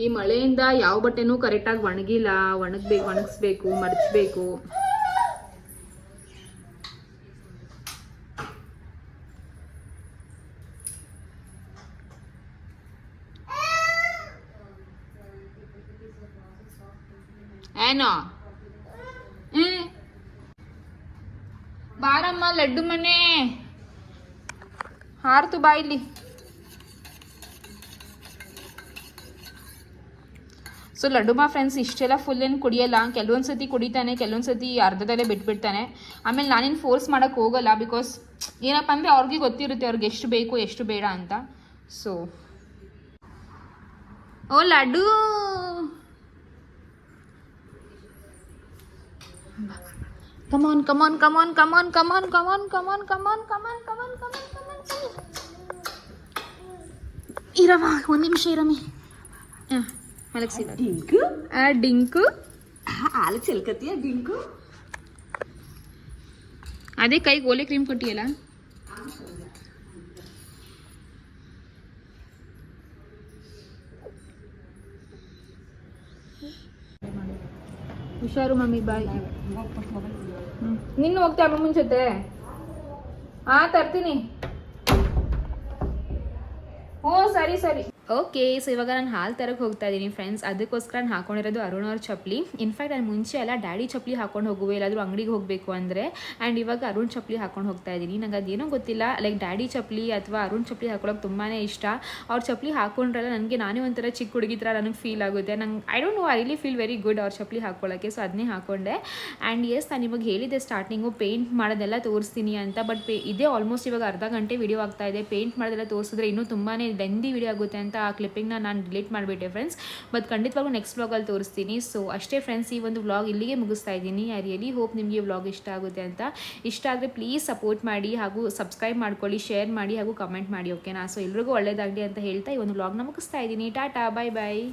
ಈ ಮಳೆಯಿಂದ ಯಾವ ಬಟ್ಟೆನೂ ಕರೆಕ್ಟಾಗಿ ಒಣಗಿಲ್ಲ. ಒಣಗಿಸ್ಬೇಕು, ಮಡಚಬೇಕು. ಏನೋ ಬಾರಮ್ಮ ಲಡ್ಡು ಮನೆ, ಹಾರ್ತು ಬಾಯಿಲಿ. ಸೊ ಲಡ್ಡುಮಾ ಫ್ರೆಂಡ್ಸ್ ಇಷ್ಟೆಲ್ಲ ಫುಲ್ ಏನು ಕುಡಿಯಲ್ಲ. ಕೆಲವೊಂದು ಸತಿ ಕುಡಿತಾನೆ, ಕೆಲವೊಂದು ಸತಿ ಅರ್ಧದಲ್ಲೇ ಬಿಟ್ಬಿಡ್ತಾನೆ. ಆಮೇಲೆ ನಾನೇನು ಫೋರ್ಸ್ ಮಾಡೋಕ್ಕೆ ಹೋಗಲ್ಲ. ಬಿಕಾಸ್ ಏನಪ್ಪ ಅಂದರೆ ಅವ್ರಿಗೆ ಗೊತ್ತಿರುತ್ತೆ ಅವ್ರಿಗೆ ಎಷ್ಟು ಬೇಕು ಎಷ್ಟು ಬೇಡ ಅಂತ. ಸೊ ಓ ಲಡ್ಡು ಕಮಾನ್ ಕಮಾನ್ ಕಮಾನ್ ಕಮಾನ್ ಕಮಾನ್ ಕಮಾನ್ ಕಮಾನ್ ಕಮಾನ್ ಕಮಾನ್ ಕಮಾನ್ ಕಮಾನ್ ಕಮಾನ್ ಇರಮ್ಮ, ಒಂದು ನಿಮಿಷ ಇರಮ್ಮಿ. ಮಲಗಿಸಿಲ್ಲ ಡಿಂಕು ಡಿಂಕು ಹಾಲು ಚೆಲ್ಕತಿಯ ಡಿಂಕು. ಅದೇ ಕೈಗೆ ಓಲೆ ಕ್ರೀಮ್ ಕೊಟ್ಟಿಯಲ್ಲ. ಹುಷಾರು ಮಮ್ಮಿ, ಬಾಯ್. ನಿನ್ನ ಹೋಗ್ತಾ ಮಮ್ಮಿ ಜೊತೆ? ತರ್ತೀನಿ. ಓ ಸರಿ ಸರಿ. ಓಕೆ, ಸೊ ಇವಾಗ ನಾನು ಹಾಲು ತರಕ್ಕೆ ಹೋಗ್ತಾ ಇದ್ದೀನಿ ಫ್ರೆಂಡ್ಸ್. ಅದಕ್ಕೋಸ್ಕರ ನಾನು ಹಾಕೊಂಡಿರೋದು ಅರುಣ್ ಅವ್ರ ಚಪ್ಪಲಿ. ಇನ್ಫ್ಯಾಕ್ಟ್ ನಾನು ಮುಂಚೆ ಎಲ್ಲ ಡ್ಯಾಡಿ ಚಪ್ಪಲಿ ಹಾಕೊಂಡು ಹೋಗುವೆ ಎಲ್ಲಾದರೂ ಅಂಗಡಿಗೆ ಹೋಗಬೇಕು ಅಂದರೆ. ಆ್ಯಂಡ್ ಇವಾಗ ಅರುಣ್ ಚಪ್ಪಲಿ ಹಾಕೊಂಡು ಹೋಗ್ತಾ ಇದ್ದೀನಿ. ನಂಗೆ ಅದೇನೋ ಗೊತ್ತಿಲ್ಲ, ಲೈಕ್ ಡ್ಯಾಡಿ ಚಪ್ಪಲಿ ಅಥವಾ ಅರುಣ್ ಚಪ್ಪಲಿ ಹಾಕೊಳ್ಳೋಕೆ ತುಂಬಾ ಇಷ್ಟ. ಅವ್ರ ಚಪ್ಪಲಿ ಹಾಕೊಂಡ್ರಲ್ಲ ನನಗೆ ನಾನೇ ಒಂಥರ ಚಿಕ್ಕ ಹುಡುಗಿ ಥರ ನನಗೆ ಫೀಲ್ ಆಗುತ್ತೆ. ನಂಗೆ I don't know, I really feel very good ಅವ್ರ ಚಪ್ಪಲಿ ಹಾಕೊಳ್ಳೋಕ್ಕೆ. ಸೊ ಅದನ್ನೇ ಹಾಕೊಂಡೆ. ಆ್ಯಂಡ್ ಎಸ್, ನಾನು ಇವಾಗ ಹೇಳಿದೆ ಸ್ಟಾರ್ಟಿಂಗು ಪೇಂಟ್ ಮಾಡೋದೆಲ್ಲ ತೋರಿಸ್ತೀನಿ ಅಂತ. ಬಟ್ ಇದೇ ಆಲ್ಮೋಸ್ಟ್ ಇವಾಗ ಅರ್ಧ ಗಂಟೆ ವಿಡಿಯೋ ಆಗ್ತಾ ಇದೆ. ಪೇಂಟ್ ಮಾಡೋದೆಲ್ಲ ತೋರಿಸಿದ್ರೆ ಇನ್ನೂ ತುಂಬಾ ಲೆಂದಿ ವಿಡಿಯೋ ಆಗುತ್ತೆ ಅಂತ ಆ ಕ್ಲಿಪ್ಪಿಂಗ್ನ ನಾನು ಡಿಲೀಟ್ ಮಾಡಿಬಿಟ್ಟೆ ಫ್ರೆಂಡ್ಸ್. ಬಟ್ ಖಂಡಿತವಾಗೂ ನೆಕ್ಸ್ಟ್ ವ್ಲಾಗಲ್ಲಿ ತೋರಿಸ್ತೀನಿ. ಸೊ ಅಷ್ಟೇ ಫ್ರೆಂಡ್ಸ್, ಈ ಒಂದು ವ್ಲಾಗ್ ಇಲ್ಲಿಗೆ ಮುಗಿಸ್ತಾ ಇದ್ದೀನಿ. ಐ ರಿಯಲಿ ಹೋಪ್ ನಿಮಗೆ ವ್ಲಾಗ್ ಇಷ್ಟ ಆಗುತ್ತೆ ಅಂತ. ಇಷ್ಟ ಆದರೆ ಪ್ಲೀಸ್ ಸಪೋರ್ಟ್ ಮಾಡಿ, ಹಾಗೂ ಸಬ್ಸ್ಕ್ರೈಬ್ ಮಾಡ್ಕೊಳ್ಳಿ, ಶೇರ್ ಮಾಡಿ ಹಾಗೂ ಕಮೆಂಟ್ ಮಾಡಿ. ಓಕೆನಾ? ಸೊ ಎಲ್ರಿಗೂ ಒಳ್ಳೇದಾಗಲಿ ಅಂತ ಹೇಳ್ತಾ ಈ ಒಂದು ವ್ಲಾಗ್ನ ಮುಗಿಸ್ತಾ ಇದ್ದೀನಿ. ಟಾಟಾ, ಬಾಯ್ ಬಾಯ್.